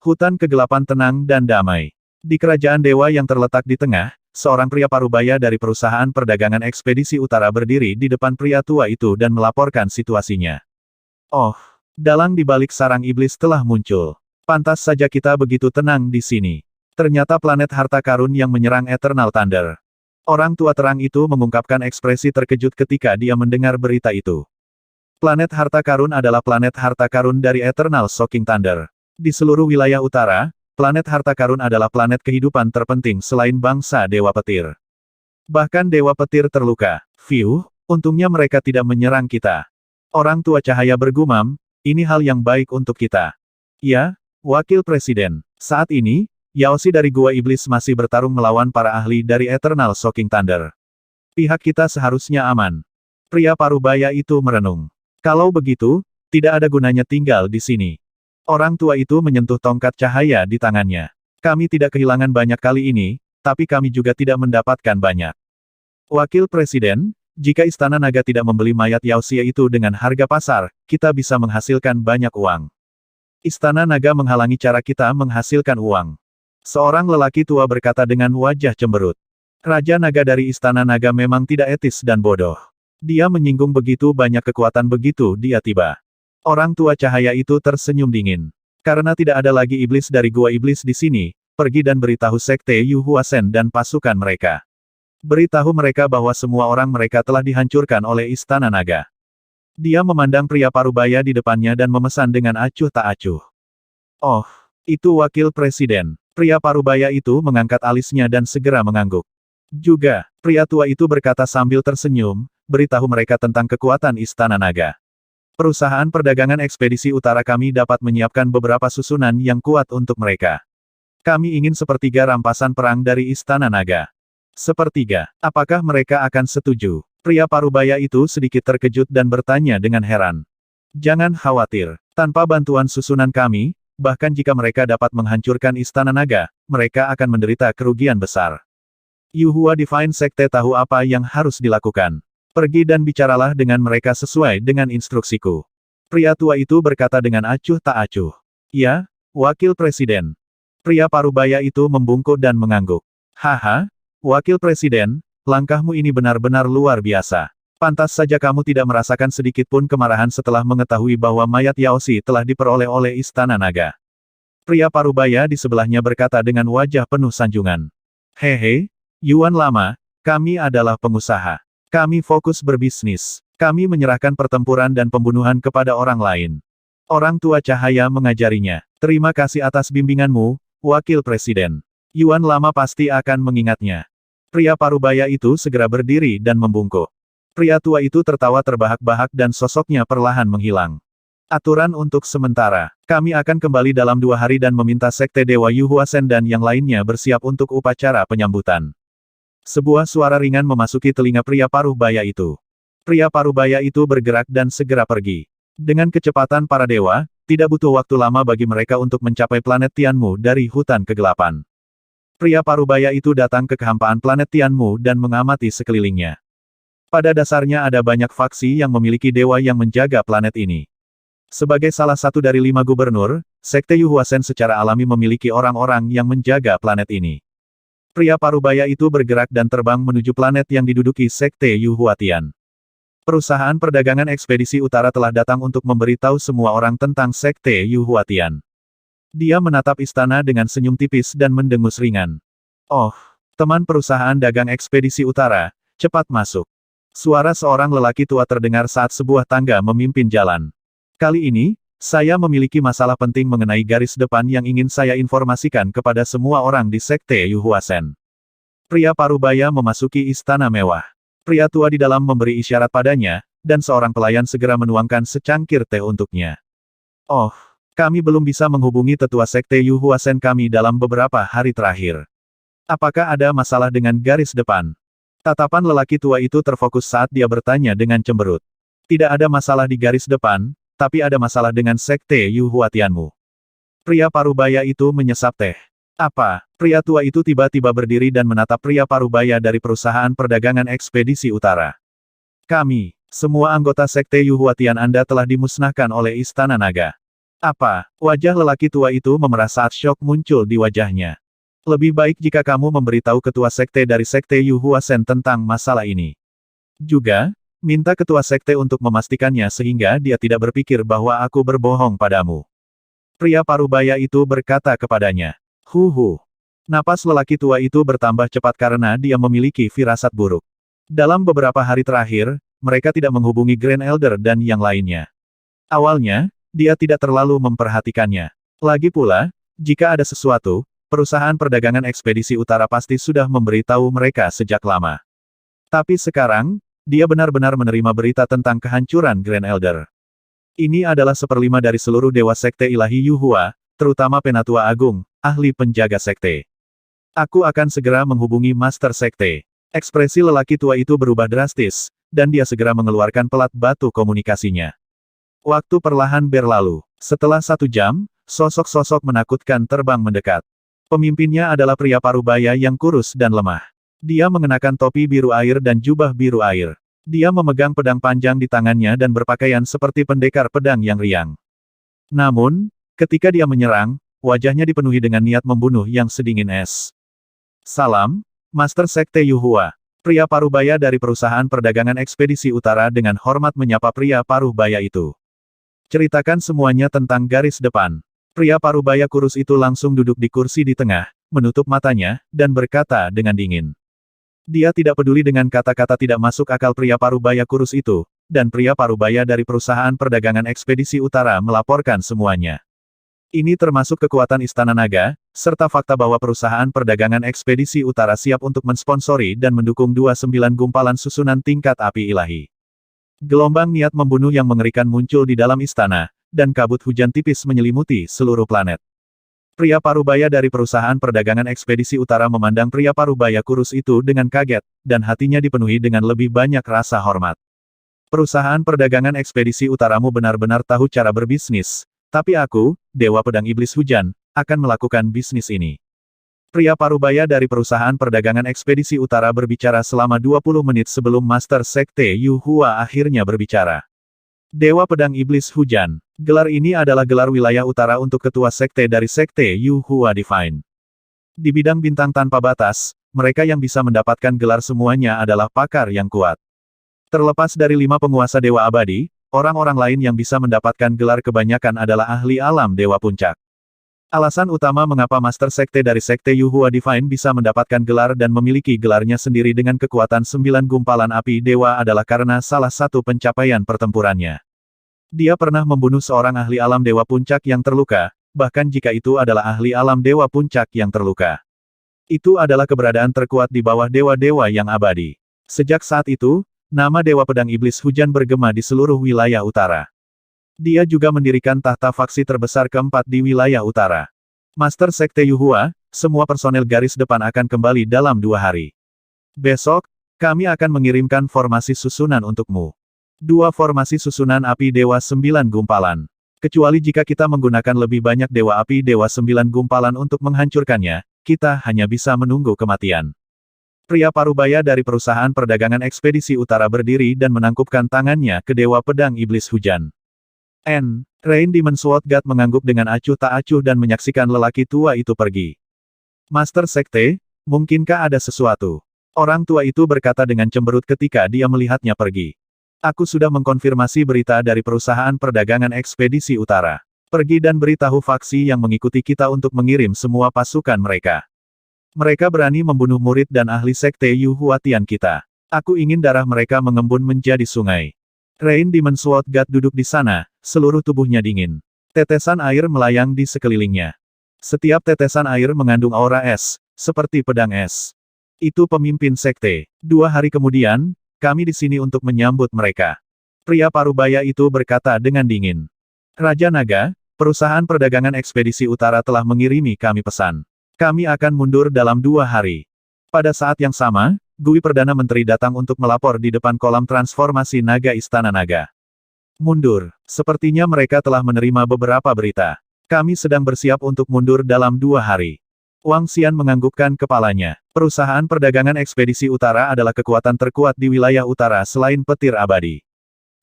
Hutan kegelapan tenang dan damai. Di kerajaan dewa yang terletak di tengah, seorang pria parubaya dari perusahaan perdagangan ekspedisi utara berdiri di depan pria tua itu dan melaporkan situasinya. Oh, dalang di balik sarang iblis telah muncul. Pantas saja kita begitu tenang di sini. Ternyata planet harta karun yang menyerang Eternal Thunder. Orang tua terang itu mengungkapkan ekspresi terkejut ketika dia mendengar berita itu. Planet harta karun adalah planet harta karun dari Eternal Shocking Thunder. Di seluruh wilayah utara, planet harta karun adalah planet kehidupan terpenting selain bangsa Dewa Petir. Bahkan Dewa Petir terluka. Fiuh, untungnya mereka tidak menyerang kita. Orang tua cahaya bergumam, ini hal yang baik untuk kita. Ya, Wakil Presiden. Saat ini, Yaoshi dari Gua Iblis masih bertarung melawan para ahli dari Eternal Shocking Thunder. Pihak kita seharusnya aman. Pria parubaya itu merenung. Kalau begitu, tidak ada gunanya tinggal di sini. Orang tua itu menyentuh tongkat cahaya di tangannya. Kami tidak kehilangan banyak kali ini, tapi kami juga tidak mendapatkan banyak. Wakil Presiden, jika Istana Naga tidak membeli mayat Yaoshi itu dengan harga pasar, kita bisa menghasilkan banyak uang. Istana Naga menghalangi cara kita menghasilkan uang. Seorang lelaki tua berkata dengan wajah cemberut. Raja Naga dari Istana Naga memang tidak etis dan bodoh. Dia menyinggung begitu banyak kekuatan begitu dia tiba. Orang tua cahaya itu tersenyum dingin. Karena tidak ada lagi iblis dari Gua Iblis di sini, pergi dan beritahu Sekte Yu Huasen dan pasukan mereka. Beritahu mereka bahwa semua orang mereka telah dihancurkan oleh Istana Naga. Dia memandang pria parubaya di depannya dan memesan dengan acuh tak acuh. Oh, itu Wakil Presiden. Pria parubaya itu mengangkat alisnya dan segera mengangguk. Juga, pria tua itu berkata sambil tersenyum, beritahu mereka tentang kekuatan Istana Naga. Perusahaan perdagangan ekspedisi utara kami dapat menyiapkan beberapa susunan yang kuat untuk mereka. Kami ingin sepertiga rampasan perang dari Istana Naga. Sepertiga, apakah mereka akan setuju? Pria parubaya itu sedikit terkejut dan bertanya dengan heran. Jangan khawatir, tanpa bantuan susunan kami, bahkan jika mereka dapat menghancurkan Istana Naga, mereka akan menderita kerugian besar. Yuhua Divine Sekte tahu apa yang harus dilakukan. Pergi dan bicaralah dengan mereka sesuai dengan instruksiku. Pria tua itu berkata dengan acuh tak acuh. Ya, Wakil Presiden. Pria parubaya itu membungkuk dan mengangguk. Haha, Wakil Presiden, langkahmu ini benar-benar luar biasa. Pantas saja kamu tidak merasakan sedikit pun kemarahan setelah mengetahui bahwa mayat Yaoshi telah diperoleh oleh Istana Naga. Pria parubaya di sebelahnya berkata dengan wajah penuh sanjungan. Hehe, Yuan Lama, kami adalah pengusaha. Kami fokus berbisnis. Kami menyerahkan pertempuran dan pembunuhan kepada orang lain. Orang tua cahaya mengajarinya. Terima kasih atas bimbinganmu, Wakil Presiden. Yuan Lama pasti akan mengingatnya. Pria parubaya itu segera berdiri dan membungkuk. Pria tua itu tertawa terbahak-bahak dan sosoknya perlahan menghilang. Aturan untuk sementara. Kami akan kembali dalam 2 hari dan meminta Sekte Dewa Yuhuasen dan yang lainnya bersiap untuk upacara penyambutan. Sebuah suara ringan memasuki telinga pria parubaya itu. Pria parubaya itu bergerak dan segera pergi. Dengan kecepatan para dewa, tidak butuh waktu lama bagi mereka untuk mencapai planet Tianmu dari hutan kegelapan. Pria parubaya itu datang ke kehampaan planet Tianmu dan mengamati sekelilingnya. Pada dasarnya ada banyak faksi yang memiliki dewa yang menjaga planet ini. Sebagai salah satu dari 5 gubernur, Sekte Yuhuasen secara alami memiliki orang-orang yang menjaga planet ini. Pria parubaya itu bergerak dan terbang menuju planet yang diduduki Sekte Yuhuatian. Perusahaan perdagangan ekspedisi utara telah datang untuk memberitahu semua orang tentang Sekte Yuhuatian. Dia menatap istana dengan senyum tipis dan mendengus ringan. Oh, teman perusahaan dagang ekspedisi utara, cepat masuk. Suara seorang lelaki tua terdengar saat sebuah tangga memimpin jalan. Kali ini, saya memiliki masalah penting mengenai garis depan yang ingin saya informasikan kepada semua orang di Sekte Yuhuasen. Pria parubaya memasuki istana mewah. Pria tua di dalam memberi isyarat padanya, dan seorang pelayan segera menuangkan secangkir teh untuknya. Oh, kami belum bisa menghubungi tetua Sekte Yuhuasen kami dalam beberapa hari terakhir. Apakah ada masalah dengan garis depan? Tatapan lelaki tua itu terfokus saat dia bertanya dengan cemberut. Tidak ada masalah di garis depan, tapi ada masalah dengan Sekte Yuhuatianmu. Pria parubaya itu menyesap teh. Apa? Pria tua itu tiba-tiba berdiri dan menatap pria parubaya dari perusahaan perdagangan ekspedisi utara. Kami, semua anggota Sekte Yuhuatian Anda telah dimusnahkan oleh Istana Naga. Apa? Wajah lelaki tua itu memerah saat syok muncul di wajahnya. Lebih baik jika kamu memberitahu ketua sekte dari Sekte Yuhuasen tentang masalah ini. Juga, minta ketua sekte untuk memastikannya sehingga dia tidak berpikir bahwa aku berbohong padamu. Pria parubaya itu berkata kepadanya. Huhu. Napas lelaki tua itu bertambah cepat karena dia memiliki firasat buruk. Dalam beberapa hari terakhir, mereka tidak menghubungi Grand Elder dan yang lainnya. Awalnya, dia tidak terlalu memperhatikannya. Lagi pula, jika ada sesuatu, perusahaan perdagangan ekspedisi utara pasti sudah memberitahu mereka sejak lama. Tapi sekarang, dia benar-benar menerima berita tentang kehancuran Grand Elder. Ini adalah 1/5 dari seluruh dewa sekte ilahi Yuhua, terutama Penatua Agung, ahli penjaga sekte. Aku akan segera menghubungi Master Sekte. Ekspresi lelaki tua itu berubah drastis, dan dia segera mengeluarkan pelat batu komunikasinya. Waktu perlahan berlalu. Setelah 1 jam, sosok-sosok menakutkan terbang mendekat. Pemimpinnya adalah pria parubaya yang kurus dan lemah. Dia mengenakan topi biru air dan jubah biru air. Dia memegang pedang panjang di tangannya dan berpakaian seperti pendekar pedang yang riang. Namun, ketika dia menyerang, wajahnya dipenuhi dengan niat membunuh yang sedingin es. Salam, Master Sekte Yuhua. Pria parubaya dari perusahaan perdagangan ekspedisi utara dengan hormat menyapa pria parubaya itu. Ceritakan semuanya tentang garis depan. Pria parubaya kurus itu langsung duduk di kursi di tengah, menutup matanya, dan berkata dengan dingin. Dia tidak peduli dengan kata-kata tidak masuk akal pria parubaya kurus itu, dan pria parubaya dari perusahaan perdagangan ekspedisi utara melaporkan semuanya. Ini termasuk kekuatan Istana Naga, serta fakta bahwa perusahaan perdagangan ekspedisi utara siap untuk mensponsori dan mendukung 29 gumpalan susunan tingkat api ilahi. Gelombang niat membunuh yang mengerikan muncul di dalam istana, dan kabut hujan tipis menyelimuti seluruh planet. Pria parubaya dari perusahaan perdagangan ekspedisi utara memandang pria parubaya kurus itu dengan kaget, dan hatinya dipenuhi dengan lebih banyak rasa hormat. Perusahaan perdagangan ekspedisi utaramu benar-benar tahu cara berbisnis. Tapi aku, Dewa Pedang Iblis Hujan, akan melakukan bisnis ini. Pria parubaya dari perusahaan perdagangan ekspedisi utara berbicara selama 20 menit sebelum Master Sekte Yu Hua akhirnya berbicara. Dewa Pedang Iblis Hujan. Gelar ini adalah gelar wilayah utara untuk ketua sekte dari Sekte Yu Hua Divine. Di bidang bintang tanpa batas, mereka yang bisa mendapatkan gelar semuanya adalah pakar yang kuat. Terlepas dari 5 penguasa Dewa Abadi, orang-orang lain yang bisa mendapatkan gelar kebanyakan adalah ahli alam Dewa Puncak. Alasan utama mengapa Master Sekte dari Sekte Yu Hua Divine bisa mendapatkan gelar dan memiliki gelarnya sendiri dengan kekuatan 9 gumpalan api dewa adalah karena salah satu pencapaian pertempurannya. Dia pernah membunuh seorang ahli alam Dewa Puncak yang terluka, bahkan jika itu adalah ahli alam Dewa Puncak yang terluka. Itu adalah keberadaan terkuat di bawah dewa-dewa yang abadi. Sejak saat itu, nama Dewa Pedang Iblis Hujan bergema di seluruh wilayah utara. Dia juga mendirikan tahta faksi terbesar keempat di wilayah utara. Master Sekte Yu Hua, semua personel garis depan akan kembali dalam 2 hari. Besok, kami akan mengirimkan formasi susunan untukmu. 2 formasi susunan api Dewa 9 gumpalan. Kecuali jika kita menggunakan lebih banyak Dewa Api Dewa 9 gumpalan untuk menghancurkannya, kita hanya bisa menunggu kematian. Pria parubaya dari perusahaan perdagangan ekspedisi utara berdiri dan menangkupkan tangannya ke Dewa Pedang Iblis Hujan. Rain Demon Sword God mengangguk dengan acuh tak acuh dan menyaksikan lelaki tua itu pergi. Master Sekte, mungkinkah ada sesuatu? Orang tua itu berkata dengan cemberut ketika dia melihatnya pergi. Aku sudah mengkonfirmasi berita dari perusahaan perdagangan ekspedisi utara. Pergi dan beritahu faksi yang mengikuti kita untuk mengirim semua pasukan mereka. Mereka berani membunuh murid dan ahli sekte Yu Hua Tian kita. Aku ingin darah mereka mengembun menjadi sungai. Rain Demon Sword God duduk di sana, seluruh tubuhnya dingin. Tetesan air melayang di sekelilingnya. Setiap tetesan air mengandung aura es, seperti pedang es. Itu pemimpin sekte. 2 hari kemudian, kami di sini untuk menyambut mereka. Pria parubaya itu berkata dengan dingin. Raja Naga, perusahaan perdagangan ekspedisi utara telah mengirimi kami pesan. Kami akan mundur dalam 2 hari. Pada saat yang sama, Gui Perdana Menteri datang untuk melapor di depan kolam transformasi naga Istana Naga. Mundur. Sepertinya mereka telah menerima beberapa berita. Kami sedang bersiap untuk mundur dalam 2 hari. Wang Xian menganggukkan kepalanya. Perusahaan perdagangan ekspedisi utara adalah kekuatan terkuat di wilayah utara selain petir abadi.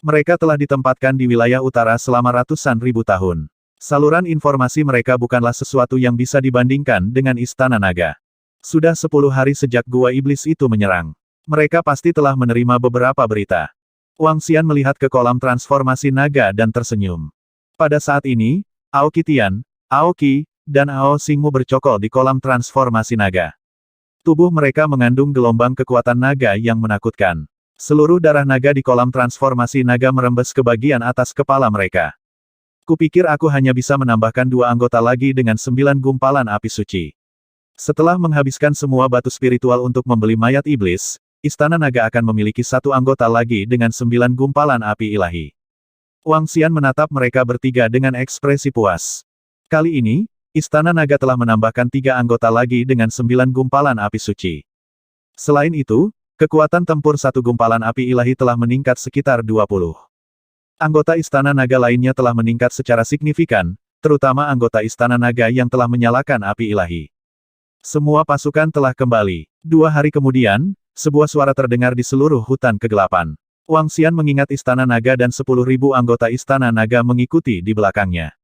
Mereka telah ditempatkan di wilayah utara selama ratusan ribu tahun. Saluran informasi mereka bukanlah sesuatu yang bisa dibandingkan dengan Istana Naga. Sudah 10 hari sejak Gua Iblis itu menyerang. Mereka pasti telah menerima beberapa berita. Wang Xian melihat ke kolam transformasi naga dan tersenyum. Pada saat ini, Aoki Tian, Aoki, dan Ao Xingmu bercokol di kolam transformasi naga. Tubuh mereka mengandung gelombang kekuatan naga yang menakutkan. Seluruh darah naga di kolam transformasi naga merembes ke bagian atas kepala mereka. Kupikir aku hanya bisa menambahkan 2 anggota lagi dengan 9 gumpalan api suci. Setelah menghabiskan semua batu spiritual untuk membeli mayat iblis, Istana Naga akan memiliki 1 anggota lagi dengan 9 gumpalan api ilahi. Wang Xian menatap mereka bertiga dengan ekspresi puas. Kali ini, Istana Naga telah menambahkan 3 anggota lagi dengan 9 gumpalan api suci. Selain itu, kekuatan tempur 1 gumpalan api ilahi telah meningkat sekitar 20. Anggota Istana Naga lainnya telah meningkat secara signifikan, terutama anggota Istana Naga yang telah menyalakan api ilahi. Semua pasukan telah kembali. 2 hari kemudian, sebuah suara terdengar di seluruh hutan kegelapan. Wang Xian mengingat Istana Naga dan 10.000 anggota Istana Naga mengikuti di belakangnya.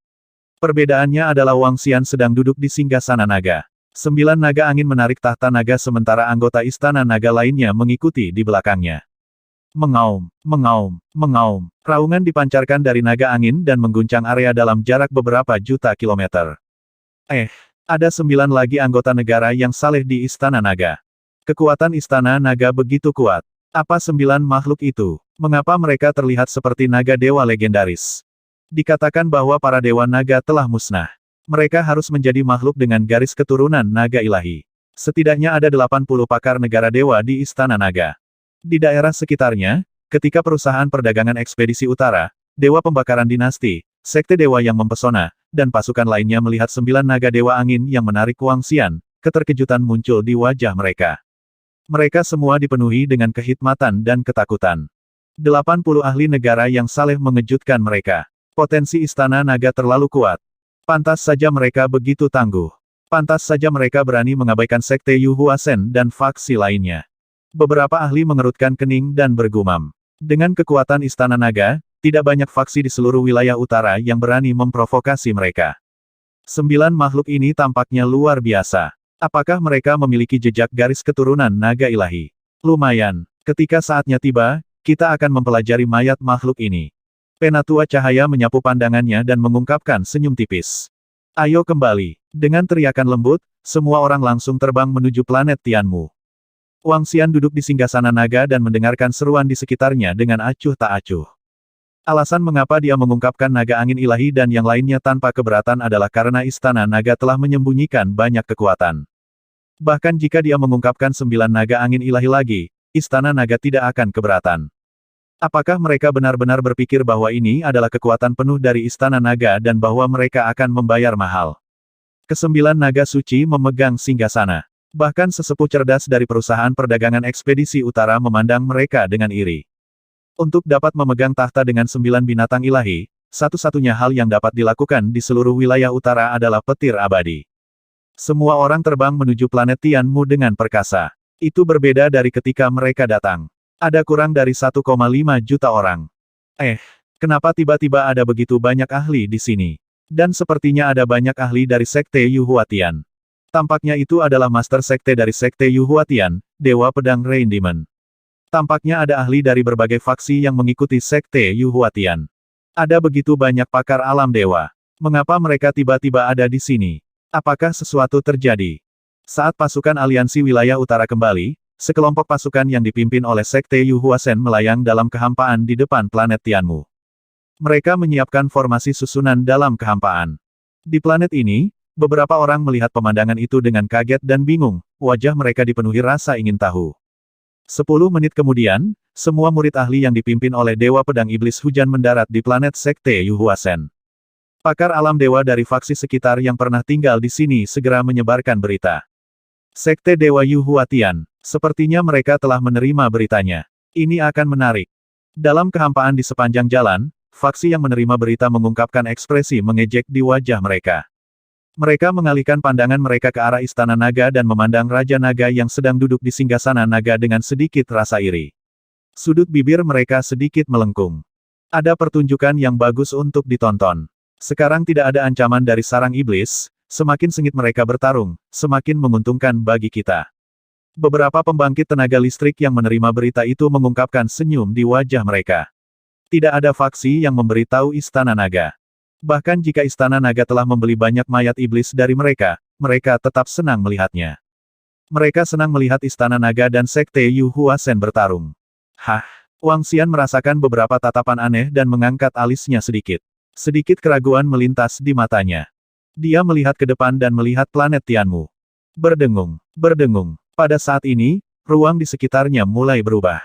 Perbedaannya adalah Wang Xian sedang duduk di singgasana naga. 9 naga angin menarik tahta naga sementara anggota Istana Naga lainnya mengikuti di belakangnya. Mengaum, mengaum, mengaum. Raungan dipancarkan dari naga angin dan mengguncang area dalam jarak beberapa juta kilometer. Ada 9 lagi anggota negara yang saleh di Istana Naga. Kekuatan Istana Naga begitu kuat. Apa 9 makhluk itu? Mengapa mereka terlihat seperti naga dewa legendaris? Dikatakan bahwa para dewa naga telah musnah. Mereka harus menjadi makhluk dengan garis keturunan naga ilahi. Setidaknya ada 80 pakar negara dewa di Istana Naga. Di daerah sekitarnya, ketika perusahaan perdagangan ekspedisi utara, dewa pembakaran dinasti, sekte dewa yang mempesona, dan pasukan lainnya melihat 9 naga dewa angin yang menarik Wang Xian, keterkejutan muncul di wajah mereka. Mereka semua dipenuhi dengan kehikmatan dan ketakutan. 80 ahli negara yang saleh mengejutkan mereka. Potensi Istana Naga terlalu kuat. Pantas saja mereka begitu tangguh. Pantas saja mereka berani mengabaikan sekte Yu Huasen dan faksi lainnya. Beberapa ahli mengerutkan kening dan bergumam. Dengan kekuatan Istana Naga, tidak banyak faksi di seluruh wilayah utara yang berani memprovokasi mereka. 9 makhluk ini tampaknya luar biasa. Apakah mereka memiliki jejak garis keturunan naga ilahi? Lumayan. Ketika saatnya tiba, kita akan mempelajari mayat makhluk ini. Penatua Cahaya menyapu pandangannya dan mengungkapkan senyum tipis. Ayo kembali. Dengan teriakan lembut, semua orang langsung terbang menuju planet Tianmu. Wang Xian duduk di singgasana naga dan mendengarkan seruan di sekitarnya dengan acuh tak acuh. Alasan mengapa dia mengungkapkan naga angin ilahi dan yang lainnya tanpa keberatan adalah karena Istana Naga telah menyembunyikan banyak kekuatan. Bahkan jika dia mengungkapkan 9 naga angin ilahi lagi, Istana Naga tidak akan keberatan. Apakah mereka benar-benar berpikir bahwa ini adalah kekuatan penuh dari Istana Naga dan bahwa mereka akan membayar mahal? Kesembilan naga suci memegang singgasana. Bahkan sesepuh cerdas dari perusahaan perdagangan ekspedisi utara memandang mereka dengan iri. Untuk dapat memegang tahta dengan 9 binatang ilahi, satu-satunya hal yang dapat dilakukan di seluruh wilayah utara adalah petir abadi. Semua orang terbang menuju planet Tianmu dengan perkasa. Itu berbeda dari ketika mereka datang. Ada kurang dari 1,5 juta orang. Kenapa tiba-tiba ada begitu banyak ahli di sini? Dan sepertinya ada banyak ahli dari sekte Yu Huatian. Tampaknya itu adalah master sekte dari sekte Yu Huatian, Dewa Pedang Rain Demon. Tampaknya ada ahli dari berbagai faksi yang mengikuti sekte Yu Huatian. Ada begitu banyak pakar alam dewa. Mengapa mereka tiba-tiba ada di sini? Apakah sesuatu terjadi? Saat pasukan aliansi wilayah utara kembali, sekelompok pasukan yang dipimpin oleh sekte Yu Huasen melayang dalam kehampaan di depan planet Tianmu. Mereka menyiapkan formasi susunan dalam kehampaan. Di planet ini, beberapa orang melihat pemandangan itu dengan kaget dan bingung, wajah mereka dipenuhi rasa ingin tahu. 10 menit kemudian, semua murid ahli yang dipimpin oleh Dewa Pedang Iblis Hujan mendarat di planet sekte Yu Huasen. Pakar alam dewa dari faksi sekitar yang pernah tinggal di sini segera menyebarkan berita. Sekte Dewa Yu Huatian, sepertinya mereka telah menerima beritanya. Ini akan menarik. Dalam kehampaan di sepanjang jalan, faksi yang menerima berita mengungkapkan ekspresi mengejek di wajah mereka. Mereka mengalihkan pandangan mereka ke arah Istana Naga dan memandang Raja Naga yang sedang duduk di singgasana naga dengan sedikit rasa iri. Sudut bibir mereka sedikit melengkung. Ada pertunjukan yang bagus untuk ditonton. Sekarang tidak ada ancaman dari sarang iblis, semakin sengit mereka bertarung, semakin menguntungkan bagi kita. Beberapa pembangkit tenaga listrik yang menerima berita itu mengungkapkan senyum di wajah mereka. Tidak ada faksi yang memberitahu Istana Naga. Bahkan jika Istana Naga telah membeli banyak mayat iblis dari mereka, mereka tetap senang melihatnya. Mereka senang melihat Istana Naga dan Sekte Yu Huasen bertarung. Wang Xian merasakan beberapa tatapan aneh dan mengangkat alisnya sedikit. Sedikit keraguan melintas di matanya. Dia melihat ke depan dan melihat planet Tianmu. Berdengung, berdengung. Pada saat ini, ruang di sekitarnya mulai berubah.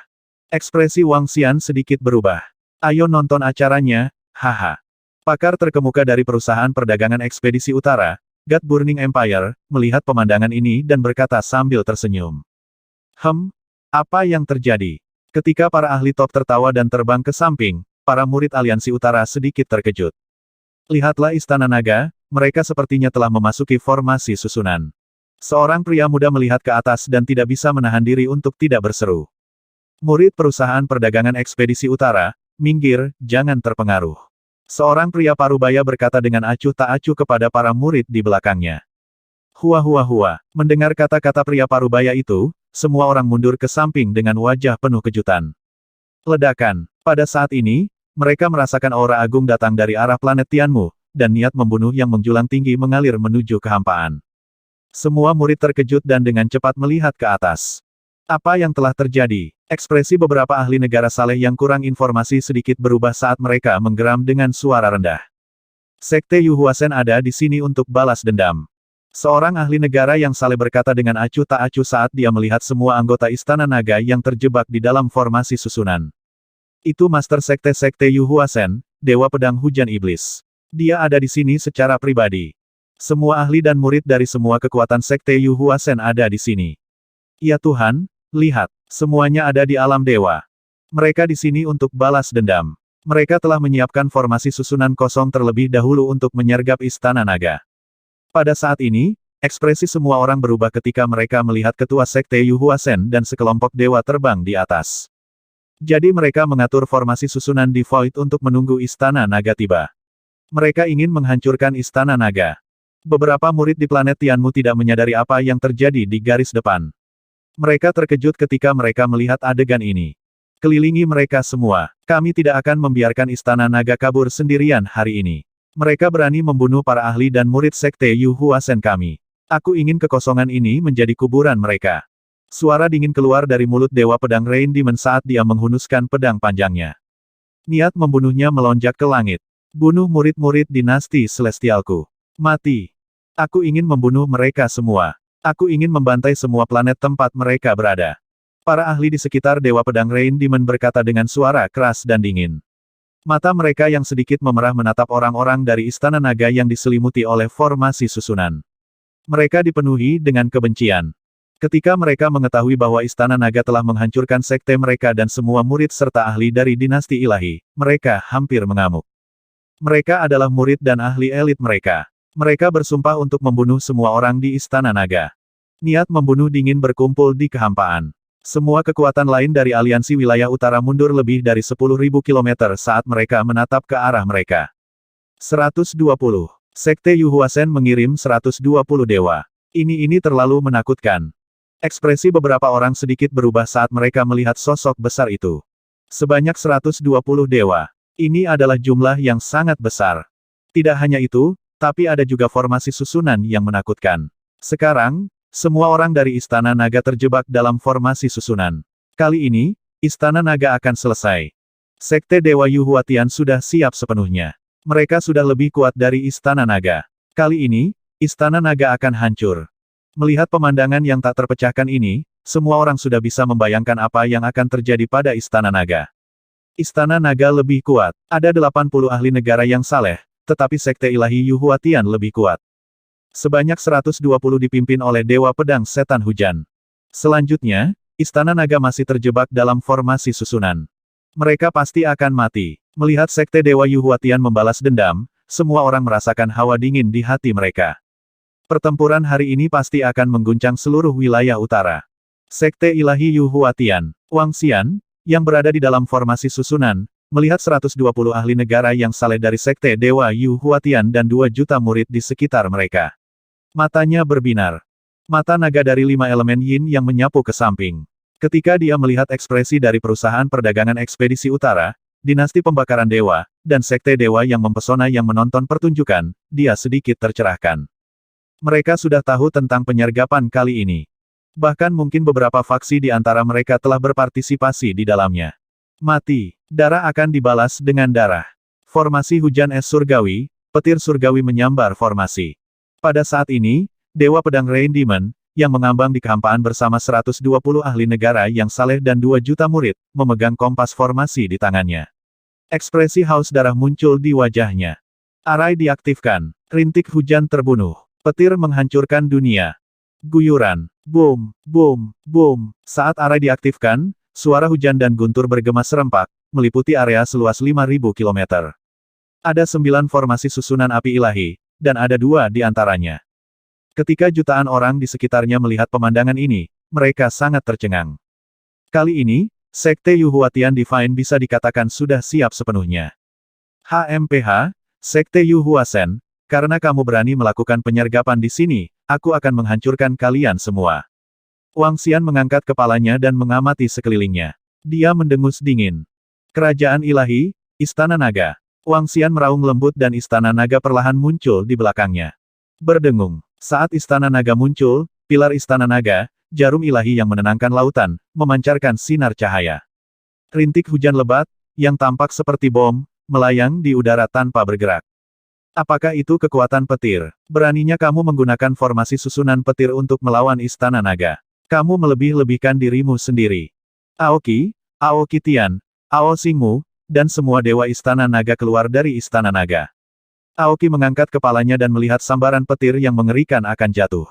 Ekspresi Wang Xian sedikit berubah. Ayo nonton acaranya, haha. Pakar terkemuka dari perusahaan perdagangan ekspedisi utara, God Burning Empire, melihat pemandangan ini dan berkata sambil tersenyum. Apa yang terjadi? Ketika para ahli top tertawa dan terbang ke samping, para murid aliansi utara sedikit terkejut. Lihatlah Istana Naga, mereka sepertinya telah memasuki formasi susunan. Seorang pria muda melihat ke atas dan tidak bisa menahan diri untuk tidak berseru. Murid perusahaan perdagangan ekspedisi utara, minggir, jangan terpengaruh. Seorang pria parubaya berkata dengan acuh tak acuh kepada para murid di belakangnya. Hua. Mendengar kata-kata pria parubaya itu, semua orang mundur ke samping dengan wajah penuh kejutan. Ledakan. Pada saat ini, mereka merasakan aura agung datang dari arah planet Tianmu, dan niat membunuh yang menjulang tinggi mengalir menuju kehampaan. Semua murid terkejut dan dengan cepat melihat ke atas. Apa yang telah terjadi? Ekspresi beberapa ahli negara saleh yang kurang informasi sedikit berubah saat mereka menggeram dengan suara rendah. Sekte Yu Huasen ada di sini untuk balas dendam. Seorang ahli negara yang saleh berkata dengan acuh tak acuh saat dia melihat semua anggota Istana Naga yang terjebak di dalam formasi susunan. Itu Master Sekte-Sekte Yu Huasen, Dewa Pedang Hujan Iblis. Dia ada di sini secara pribadi. Semua ahli dan murid dari semua kekuatan Sekte Yu Huasen ada di sini. Ya Tuhan, lihat, semuanya ada di alam dewa. Mereka di sini untuk balas dendam. Mereka telah menyiapkan formasi susunan kosong terlebih dahulu untuk menyergap Istana Naga. Pada saat ini, ekspresi semua orang berubah ketika mereka melihat ketua Sekte Yu Huasen dan sekelompok dewa terbang di atas. Jadi mereka mengatur formasi susunan di Void untuk menunggu Istana Naga tiba. Mereka ingin menghancurkan Istana Naga. Beberapa murid di planet Tianmu tidak menyadari apa yang terjadi di garis depan. Mereka terkejut ketika mereka melihat adegan ini. Kelilingi mereka semua. Kami tidak akan membiarkan Istana Naga kabur sendirian hari ini. Mereka berani membunuh para ahli dan murid Sekte Yu Huasen kami. Aku ingin kekosongan ini menjadi kuburan mereka. Suara dingin keluar dari mulut Dewa Pedang Rain Demon saat dia menghunuskan pedang panjangnya. Niat membunuhnya melonjak ke langit. Bunuh murid-murid dinasti Celestialku. Mati. Aku ingin membunuh mereka semua. Aku ingin membantai semua planet tempat mereka berada. Para ahli di sekitar Dewa Pedang Rain Demon berkata dengan suara keras dan dingin. Mata mereka yang sedikit memerah menatap orang-orang dari Istana Naga yang diselimuti oleh formasi susunan. Mereka dipenuhi dengan kebencian. Ketika mereka mengetahui bahwa Istana Naga telah menghancurkan sekte mereka dan semua murid serta ahli dari dinasti ilahi, mereka hampir mengamuk. Mereka adalah murid dan ahli elit mereka. Mereka bersumpah untuk membunuh semua orang di Istana Naga. Niat membunuh dingin berkumpul di kehampaan. Semua kekuatan lain dari aliansi wilayah utara mundur lebih dari 10.000 km saat mereka menatap ke arah mereka. 120. Sekte Yu Huasen mengirim 120 dewa. Ini terlalu menakutkan. Ekspresi beberapa orang sedikit berubah saat mereka melihat sosok besar itu. Sebanyak 120 dewa. Ini adalah jumlah yang sangat besar. Tidak hanya itu, tapi ada juga formasi susunan yang menakutkan. Sekarang, semua orang dari Istana Naga terjebak dalam formasi susunan. Kali ini, Istana Naga akan selesai. Sekte Dewa Yu Huatian sudah siap sepenuhnya. Mereka sudah lebih kuat dari Istana Naga. Kali ini, Istana Naga akan hancur. Melihat pemandangan yang tak terpecahkan ini, semua orang sudah bisa membayangkan apa yang akan terjadi pada Istana Naga. Istana Naga lebih kuat. Ada 80 ahli negara yang saleh, tetapi Sekte Ilahi Yu Huatian lebih kuat. Sebanyak 120 dipimpin oleh Dewa Pedang Setan Hujan. Selanjutnya, Istana Naga masih terjebak dalam formasi susunan. Mereka pasti akan mati. Melihat Sekte Dewa Yu Huatian membalas dendam, semua orang merasakan hawa dingin di hati mereka. Pertempuran hari ini pasti akan mengguncang seluruh wilayah utara. Sekte Ilahi Yu Huatian, Wang Xian, yang berada di dalam formasi susunan, melihat 120 ahli negara yang saleh dari Sekte Dewa Yu Huatian dan 2 juta murid di sekitar mereka. Matanya berbinar. Mata naga dari 5 elemen yin yang menyapu ke samping. Ketika dia melihat ekspresi dari perusahaan perdagangan ekspedisi utara, dinasti pembakaran dewa, dan sekte dewa yang mempesona yang menonton pertunjukan, dia sedikit tercerahkan. Mereka sudah tahu tentang penyergapan kali ini. Bahkan mungkin beberapa faksi di antara mereka telah berpartisipasi di dalamnya. Mati. Darah akan dibalas dengan darah. Formasi hujan es surgawi, petir surgawi menyambar formasi. Pada saat ini, Dewa Pedang Rain Demon, yang mengambang di kehampaan bersama 120 ahli negara yang saleh dan 2 juta murid, memegang kompas formasi di tangannya. Ekspresi haus darah muncul di wajahnya. Arai diaktifkan. Rintik hujan terbunuh. Petir menghancurkan dunia. Guyuran. Boom, boom, boom. Saat arai diaktifkan, suara hujan dan guntur bergema serempak, meliputi area seluas 5.000 km. Ada 9 formasi susunan api ilahi, dan ada 2 di antaranya. Ketika jutaan orang di sekitarnya melihat pemandangan ini, mereka sangat tercengang. Kali ini, Sekte Yu Huatian Divine bisa dikatakan sudah siap sepenuhnya. HMPH, Sekte Yu Huasen, karena kamu berani melakukan penyergapan di sini, aku akan menghancurkan kalian semua. Wang Xian mengangkat kepalanya dan mengamati sekelilingnya. Dia mendengus dingin. Kerajaan ilahi, Istana Naga. Wang Xian meraung lembut dan Istana Naga perlahan muncul di belakangnya. Berdengung. Saat Istana Naga muncul, pilar Istana Naga, jarum ilahi yang menenangkan lautan, memancarkan sinar cahaya. Rintik hujan lebat, yang tampak seperti bom, melayang di udara tanpa bergerak. Apakah itu kekuatan petir? Beraninya kamu menggunakan formasi susunan petir untuk melawan Istana Naga. Kamu melebih-lebihkan dirimu sendiri. Aoki, Aoki Tian, Ao Xingmu, dan semua dewa Istana Naga keluar dari Istana Naga. Aoki mengangkat kepalanya dan melihat sambaran petir yang mengerikan akan jatuh.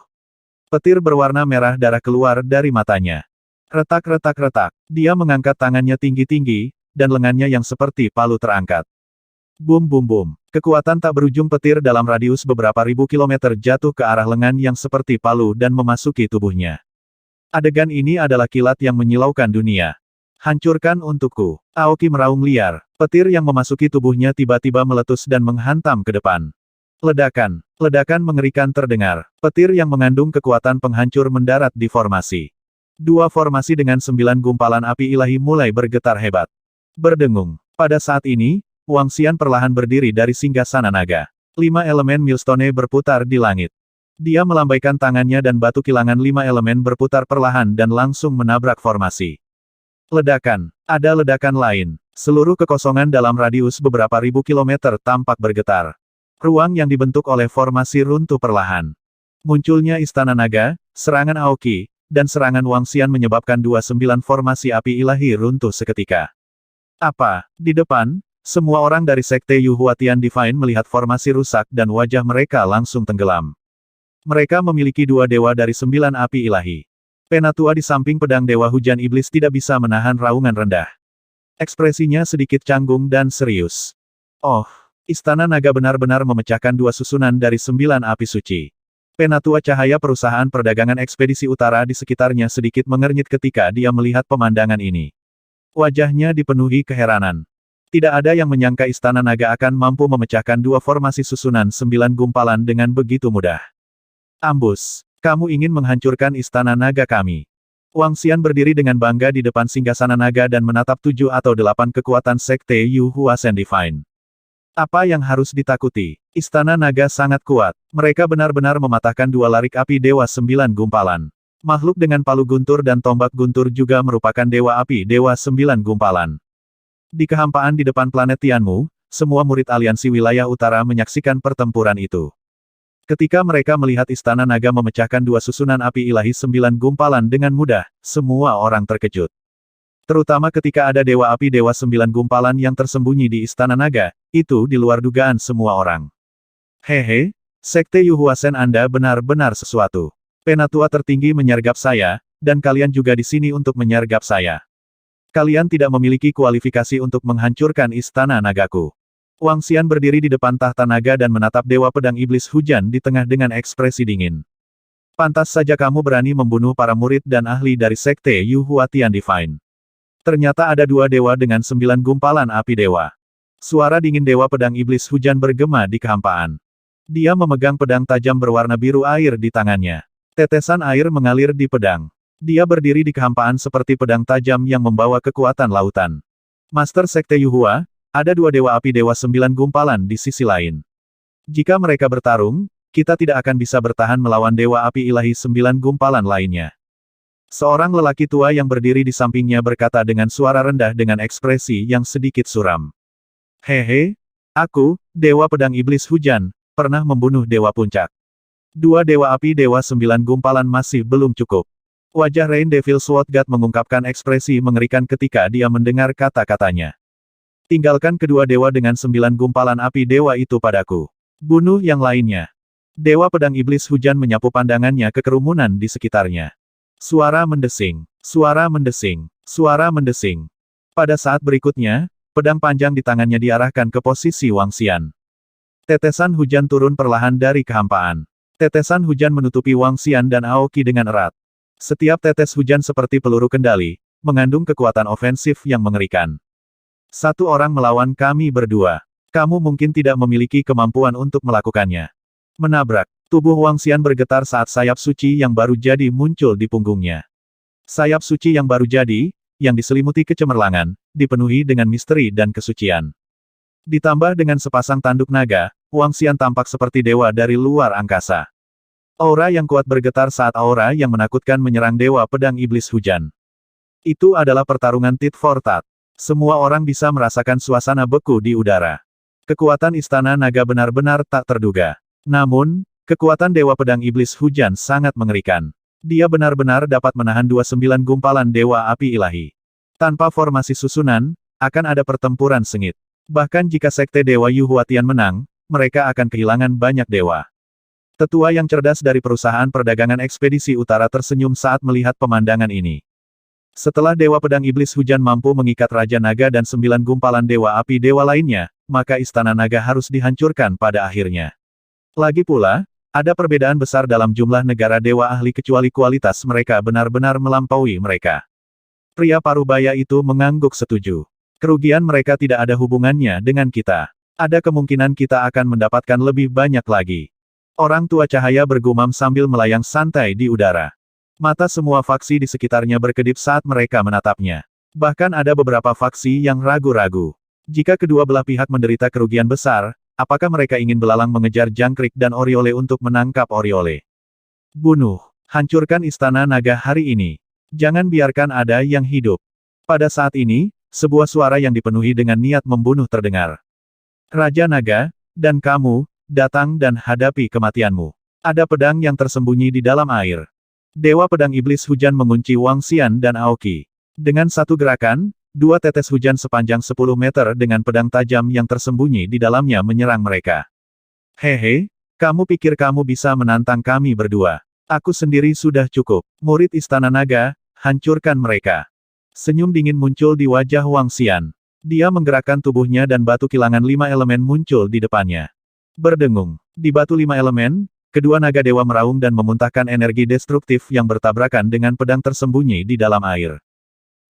Petir berwarna merah darah keluar dari matanya. Retak-retak-retak. Dia mengangkat tangannya tinggi-tinggi, dan lengannya yang seperti palu terangkat. Bum bum bum. Kekuatan tak berujung petir dalam radius beberapa ribu kilometer jatuh ke arah lengan yang seperti palu dan memasuki tubuhnya. Adegan ini adalah kilat yang menyilaukan dunia. Hancurkan untukku. Aoki meraung liar. Petir yang memasuki tubuhnya tiba-tiba meletus dan menghantam ke depan. Ledakan. Ledakan mengerikan terdengar. Petir yang mengandung kekuatan penghancur mendarat di formasi. Dua formasi dengan 9 gumpalan api ilahi mulai bergetar hebat. Berdengung. Pada saat ini, Wang Xian perlahan berdiri dari singgasana naga. 5 elemen milestone berputar di langit. Dia melambaikan tangannya dan batu kilangan 5 elemen berputar perlahan dan langsung menabrak formasi. Ledakan. Ada ledakan lain. Seluruh kekosongan dalam radius beberapa ribu kilometer tampak bergetar. Ruang yang dibentuk oleh formasi runtuh perlahan. Munculnya Istana Naga, serangan Aoki, dan serangan Wang Xian menyebabkan 29 formasi api ilahi runtuh seketika. Apa? Di depan, semua orang dari Sekte Yu Huatian Divine melihat formasi rusak dan wajah mereka langsung tenggelam. Mereka memiliki 2 dewa dari 9 api ilahi. Penatua di samping pedang Dewa Hujan Iblis tidak bisa menahan raungan rendah. Ekspresinya sedikit canggung dan serius. Oh, Istana Naga benar-benar memecahkan 2 susunan dari 9 api suci. Penatua cahaya perusahaan perdagangan ekspedisi utara di sekitarnya sedikit mengernyit ketika dia melihat pemandangan ini. Wajahnya dipenuhi keheranan. Tidak ada yang menyangka Istana Naga akan mampu memecahkan 2 formasi susunan 9 gumpalan dengan begitu mudah. Ambus. Kamu ingin menghancurkan Istana Naga kami. Wang Xian berdiri dengan bangga di depan singgasana naga dan menatap 7 atau 8 kekuatan Sekte Yu Huasen Divine. Apa yang harus ditakuti? Istana Naga sangat kuat. Mereka benar-benar mematahkan 2 larik api Dewa 9 gumpalan. Makhluk dengan palu guntur dan tombak guntur juga merupakan Dewa Api Dewa 9 gumpalan. Di kehampaan di depan planet Tianmu, semua murid aliansi wilayah utara menyaksikan pertempuran itu. Ketika mereka melihat Istana Naga memecahkan 2 susunan api ilahi 9 gumpalan dengan mudah, semua orang terkejut. Terutama ketika ada Dewa Api Dewa 9 gumpalan yang tersembunyi di Istana Naga, itu di luar dugaan semua orang. Hehe, Sekte Yu Huasen Anda benar-benar sesuatu. Penatua tertinggi menyergap saya, dan kalian juga di sini untuk menyergap saya. Kalian tidak memiliki kualifikasi untuk menghancurkan Istana Nagaku. Wang Xian berdiri di depan tahta naga dan menatap Dewa Pedang Iblis Hujan di tengah dengan ekspresi dingin. Pantas saja kamu berani membunuh para murid dan ahli dari Sekte Yu Huatian Divine. Ternyata ada 2 dewa dengan 9 gumpalan api dewa. Suara dingin Dewa Pedang Iblis Hujan bergema di kehampaan. Dia memegang pedang tajam berwarna biru air di tangannya. Tetesan air mengalir di pedang. Dia berdiri di kehampaan seperti pedang tajam yang membawa kekuatan lautan. Master Sekte Yu Hua, ada 2 dewa api dewa 9 gumpalan di sisi lain. Jika mereka bertarung, kita tidak akan bisa bertahan melawan dewa api ilahi 9 gumpalan lainnya. Seorang lelaki tua yang berdiri di sampingnya berkata dengan suara rendah dengan ekspresi yang sedikit suram. Hehe, aku, Dewa Pedang Iblis Hujan, pernah membunuh Dewa Puncak. 2 dewa api dewa 9 gumpalan masih belum cukup. Wajah Rain Devil Sword God mengungkapkan ekspresi mengerikan ketika dia mendengar kata-katanya. Tinggalkan kedua dewa dengan 9 gumpalan api dewa itu padaku. Bunuh yang lainnya. Dewa Pedang Iblis Hujan menyapu pandangannya ke kerumunan di sekitarnya. Suara mendesing. Suara mendesing. Suara mendesing. Pada saat berikutnya, pedang panjang di tangannya diarahkan ke posisi Wang Xian. Tetesan hujan turun perlahan dari kehampaan. Tetesan hujan menutupi Wang Xian dan Aoki dengan erat. Setiap tetes hujan seperti peluru kendali, mengandung kekuatan ofensif yang mengerikan. 1 orang melawan kami berdua. Kamu mungkin tidak memiliki kemampuan untuk melakukannya. Menabrak. Tubuh Wang Xian bergetar saat sayap suci yang baru jadi muncul di punggungnya. Sayap suci yang baru jadi, yang diselimuti kecemerlangan, dipenuhi dengan misteri dan kesucian. Ditambah dengan sepasang tanduk naga, Wang Xian tampak seperti dewa dari luar angkasa. Aura yang kuat bergetar saat aura yang menakutkan menyerang Dewa Pedang Iblis Hujan. Itu adalah pertarungan tit for tat. Semua orang bisa merasakan suasana beku di udara. Kekuatan Istana Naga benar-benar tak terduga. Namun, kekuatan Dewa Pedang Iblis Hujan sangat mengerikan. Dia benar-benar dapat menahan 29 gumpalan Dewa Api Ilahi. Tanpa formasi susunan, akan ada pertempuran sengit. Bahkan jika Sekte Dewa Yu Huatian menang, mereka akan kehilangan banyak dewa. Tetua yang cerdas dari perusahaan perdagangan ekspedisi utara tersenyum saat melihat pemandangan ini. Setelah Dewa Pedang Iblis Hujan mampu mengikat Raja Naga dan 9 gumpalan Dewa Api Dewa lainnya, maka Istana Naga harus dihancurkan pada akhirnya. Lagi pula, ada perbedaan besar dalam jumlah negara Dewa Ahli kecuali kualitas mereka benar-benar melampaui mereka. Pria Parubaya itu mengangguk setuju. Kerugian mereka tidak ada hubungannya dengan kita. Ada kemungkinan kita akan mendapatkan lebih banyak lagi. Orang tua cahaya bergumam sambil melayang santai di udara. Mata semua faksi di sekitarnya berkedip saat mereka menatapnya. Bahkan ada beberapa faksi yang ragu-ragu. Jika kedua belah pihak menderita kerugian besar, apakah mereka ingin belalang mengejar Jangkrik dan Oriole untuk menangkap Oriole? Bunuh. Hancurkan Istana Naga hari ini. Jangan biarkan ada yang hidup. Pada saat ini, sebuah suara yang dipenuhi dengan niat membunuh terdengar. Raja Naga, dan kamu, datang dan hadapi kematianmu. Ada pedang yang tersembunyi di dalam air. Dewa Pedang Iblis Hujan mengunci Wang Xian dan Aoki. Dengan satu gerakan, 2 tetes hujan sepanjang 10 meter dengan pedang tajam yang tersembunyi di dalamnya menyerang mereka. Hehe, kamu pikir kamu bisa menantang kami berdua? Aku sendiri sudah cukup. Murid Istana Naga, hancurkan mereka. Senyum dingin muncul di wajah Wang Xian. Dia menggerakkan tubuhnya dan batu kilangan 5 elemen muncul di depannya. Berdengung. Di batu 5 elemen, kedua naga dewa meraung dan memuntahkan energi destruktif yang bertabrakan dengan pedang tersembunyi di dalam air.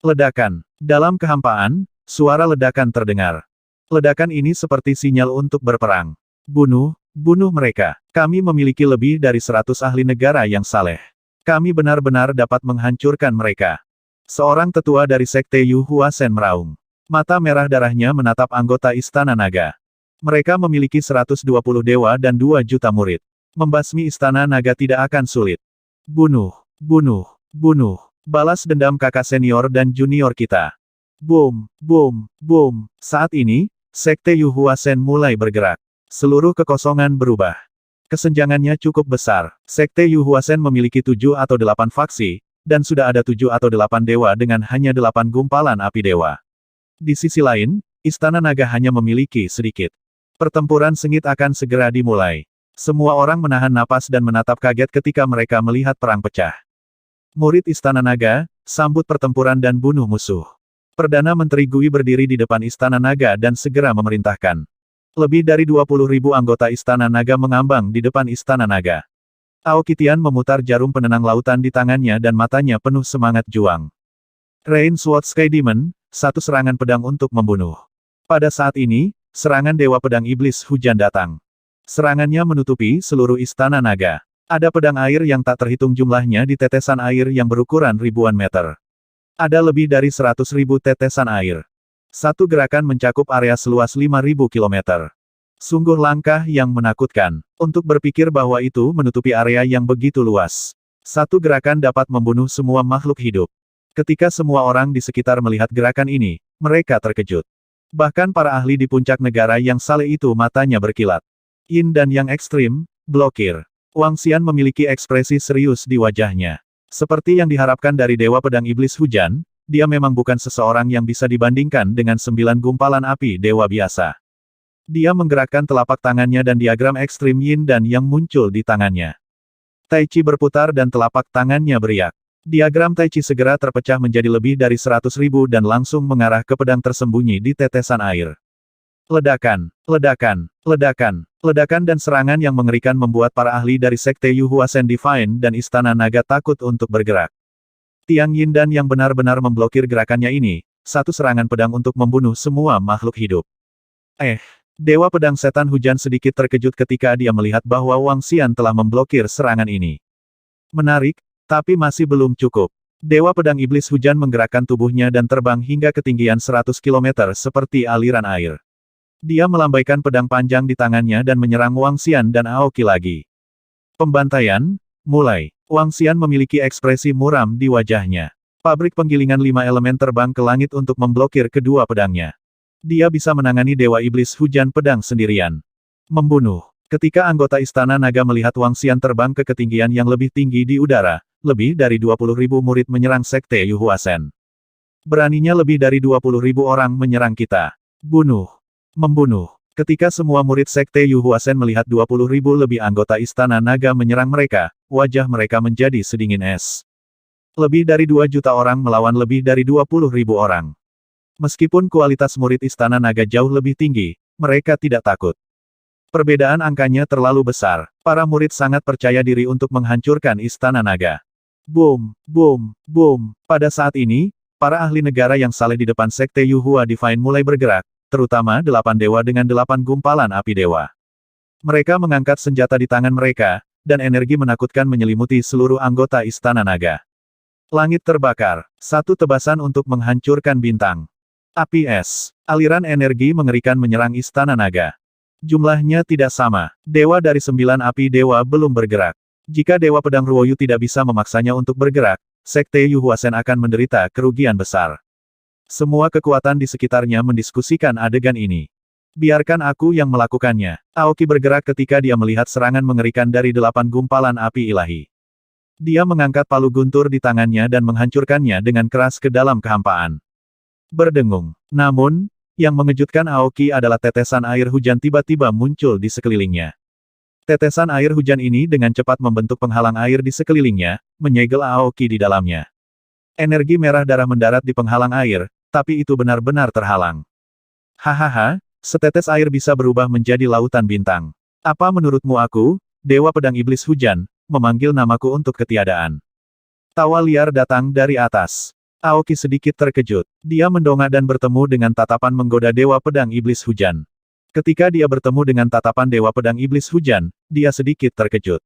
Ledakan. Dalam kehampaan, suara ledakan terdengar. Ledakan ini seperti sinyal untuk berperang. Bunuh, bunuh mereka. Kami memiliki lebih dari 100 ahli negara yang saleh. Kami benar-benar dapat menghancurkan mereka. Seorang tetua dari Sekte Yu Huasen meraung. Mata merah darahnya menatap anggota Istana Naga. Mereka memiliki 120 dewa dan 2 juta murid. Membasmi Istana Naga tidak akan sulit. Bunuh, bunuh, bunuh. Balas dendam kakak senior dan junior kita. Boom, boom, boom. Saat ini, Sekte Yu Huasen mulai bergerak. Seluruh kekosongan berubah. Kesenjangannya cukup besar. Sekte Yu Huasen memiliki 7 atau 8 faksi, dan sudah ada 7 atau 8 dewa dengan hanya 8 gumpalan api dewa. Di sisi lain, Istana Naga hanya memiliki sedikit. Pertempuran sengit akan segera dimulai. Semua orang menahan napas dan menatap kaget ketika mereka melihat perang pecah. Murid Istana Naga, sambut pertempuran dan bunuh musuh. Perdana Menteri Gui berdiri di depan Istana Naga dan segera memerintahkan. Lebih dari 20.000 anggota Istana Naga mengambang di depan Istana Naga. Aoki Tian memutar jarum penenang lautan di tangannya dan matanya penuh semangat juang. Rain Sword Sky Demon, satu serangan pedang untuk membunuh. Pada saat ini, serangan Dewa Pedang Iblis Hujan datang. Serangannya menutupi seluruh Istana Naga. Ada pedang air yang tak terhitung jumlahnya di tetesan air yang berukuran ribuan meter. Ada lebih dari 100.000 tetesan air. Satu gerakan mencakup area seluas 5.000 km. Sungguh langkah yang menakutkan. Untuk berpikir bahwa itu menutupi area yang begitu luas. Satu gerakan dapat membunuh semua makhluk hidup. Ketika semua orang di sekitar melihat gerakan ini, mereka terkejut. Bahkan para ahli di puncak negara yang saleh itu matanya berkilat. Yin dan yang ekstrim, blokir. Wang Xian memiliki ekspresi serius di wajahnya. Seperti yang diharapkan dari Dewa Pedang Iblis Hujan, dia memang bukan seseorang yang bisa dibandingkan dengan 9 gumpalan api dewa biasa. Dia menggerakkan telapak tangannya dan diagram ekstrim Yin dan yang muncul di tangannya. Tai Chi berputar dan telapak tangannya beriak. Diagram Tai Chi segera terpecah menjadi lebih dari 100.000 dan langsung mengarah ke pedang tersembunyi di tetesan air. Ledakan, ledakan, ledakan, ledakan dan serangan yang mengerikan membuat para ahli dari Sekte Yu Huasen Divine dan Istana Naga takut untuk bergerak. Tiang Yin dan yang benar-benar memblokir gerakannya ini, satu serangan pedang untuk membunuh semua makhluk hidup. Dewa Pedang Setan Hujan sedikit terkejut ketika dia melihat bahwa Wang Xian telah memblokir serangan ini. Menarik, tapi masih belum cukup. Dewa Pedang Iblis Hujan menggerakkan tubuhnya dan terbang hingga ketinggian 100 km seperti aliran air. Dia melambaikan pedang panjang di tangannya dan menyerang Wang Xian dan Aoki lagi. Pembantaian, mulai. Wang Xian memiliki ekspresi muram di wajahnya. Pabrik penggilingan 5 elemen terbang ke langit untuk memblokir kedua pedangnya. Dia bisa menangani Dewa Iblis Hujan Pedang sendirian. Membunuh. Ketika anggota Istana Naga melihat Wang Xian terbang ke ketinggian yang lebih tinggi di udara, lebih dari 20.000 murid menyerang Sekte Yu Huasen. Beraninya lebih dari 20.000 orang menyerang kita. Bunuh. Membunuh. Ketika semua murid Sekte Yu Huasen melihat 20.000 lebih anggota Istana Naga menyerang mereka, wajah mereka menjadi sedingin es. Lebih dari 2 juta orang melawan lebih dari 20.000 orang. Meskipun kualitas murid Istana Naga jauh lebih tinggi, mereka tidak takut. Perbedaan angkanya terlalu besar. Para murid sangat percaya diri untuk menghancurkan Istana Naga. Boom, boom, boom. Pada saat ini, para ahli negara yang saleh di depan Sekte Yu Hua Divine mulai bergerak, terutama 8 dewa dengan 8 gumpalan api dewa. Mereka mengangkat senjata di tangan mereka, dan energi menakutkan menyelimuti seluruh anggota Istana Naga. Langit terbakar, satu tebasan untuk menghancurkan bintang. Api es. Aliran energi mengerikan menyerang Istana Naga. Jumlahnya tidak sama. Dewa dari 9 api dewa belum bergerak. Jika Dewa Pedang Ruoyu tidak bisa memaksanya untuk bergerak, Sekte Yu Huasen akan menderita kerugian besar. Semua kekuatan di sekitarnya mendiskusikan adegan ini. Biarkan aku yang melakukannya. Aoki bergerak ketika dia melihat serangan mengerikan dari 8 gumpalan api ilahi. Dia mengangkat palu guntur di tangannya dan menghancurkannya dengan keras ke dalam kehampaan. Berdengung. Namun, yang mengejutkan Aoki adalah tetesan air hujan tiba-tiba muncul di sekelilingnya. Tetesan air hujan ini dengan cepat membentuk penghalang air di sekelilingnya, menyegel Aoki di dalamnya. Energi merah darah mendarat di penghalang air, tapi itu benar-benar terhalang. Hahaha, setetes air bisa berubah menjadi lautan bintang. Apa menurutmu aku, Dewa Pedang Iblis Hujan, memanggil namaku untuk ketiadaan? Tawa liar datang dari atas. Aoki sedikit terkejut. Dia mendongak dan bertemu dengan tatapan menggoda Dewa Pedang Iblis Hujan. Ketika dia bertemu dengan tatapan Dewa Pedang Iblis Hujan, dia sedikit terkejut.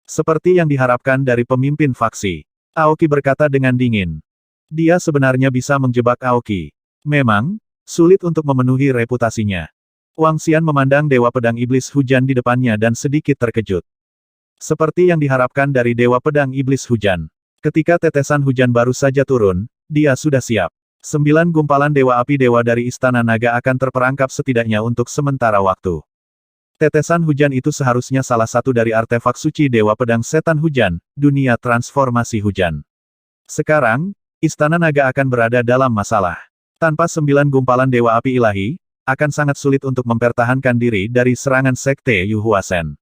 Seperti yang diharapkan dari pemimpin faksi. Aoki berkata dengan dingin. Dia sebenarnya bisa menjebak Aoki. Memang, sulit untuk memenuhi reputasinya. Wang Xian memandang Dewa Pedang Iblis Hujan di depannya dan sedikit terkejut. Seperti yang diharapkan dari Dewa Pedang Iblis Hujan. Ketika tetesan hujan baru saja turun, dia sudah siap. 9 gumpalan Dewa Api Dewa dari Istana Naga akan terperangkap setidaknya untuk sementara waktu. Tetesan hujan itu seharusnya salah satu dari artefak suci Dewa Pedang Setan Hujan, dunia transformasi hujan. Sekarang, Istana Naga akan berada dalam masalah. Tanpa 9 gumpalan Dewa Api Ilahi, akan sangat sulit untuk mempertahankan diri dari serangan Sekte Yu Huasen.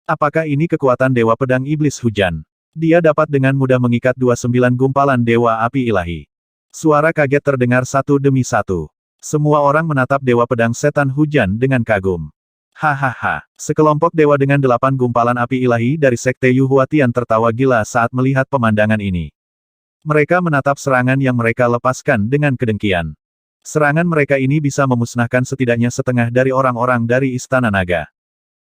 Apakah ini kekuatan Dewa Pedang Iblis Hujan? Dia dapat dengan mudah mengikat 29 gumpalan Dewa Api Ilahi. Suara kaget terdengar satu demi satu. Semua orang menatap Dewa Pedang Setan Hujan dengan kagum. Hahaha, sekelompok dewa dengan 8 gumpalan api ilahi dari Sekte Yu Huatian tertawa gila saat melihat pemandangan ini. Mereka menatap serangan yang mereka lepaskan dengan kedengkian. Serangan mereka ini bisa memusnahkan setidaknya setengah dari orang-orang dari Istana Naga.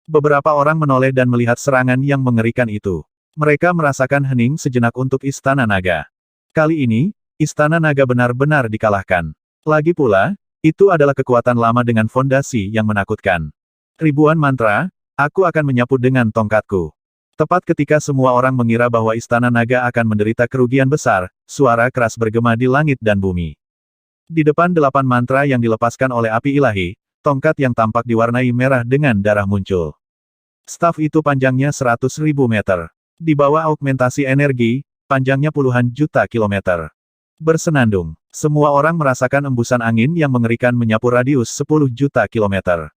Beberapa orang menoleh dan melihat serangan yang mengerikan itu. Mereka merasakan hening sejenak untuk Istana Naga. Kali ini, Istana Naga benar-benar dikalahkan. Lagi pula, itu adalah kekuatan lama dengan fondasi yang menakutkan. Ribuan mantra, aku akan menyapu dengan tongkatku. Tepat ketika semua orang mengira bahwa Istana Naga akan menderita kerugian besar, suara keras bergema di langit dan bumi. Di depan 8 mantra yang dilepaskan oleh api ilahi, tongkat yang tampak diwarnai merah dengan darah muncul. Staf itu panjangnya 100.000 meter. Di bawah augmentasi energi, panjangnya puluhan juta kilometer. Bersenandung, semua orang merasakan embusan angin yang mengerikan menyapu radius 10 juta kilometer.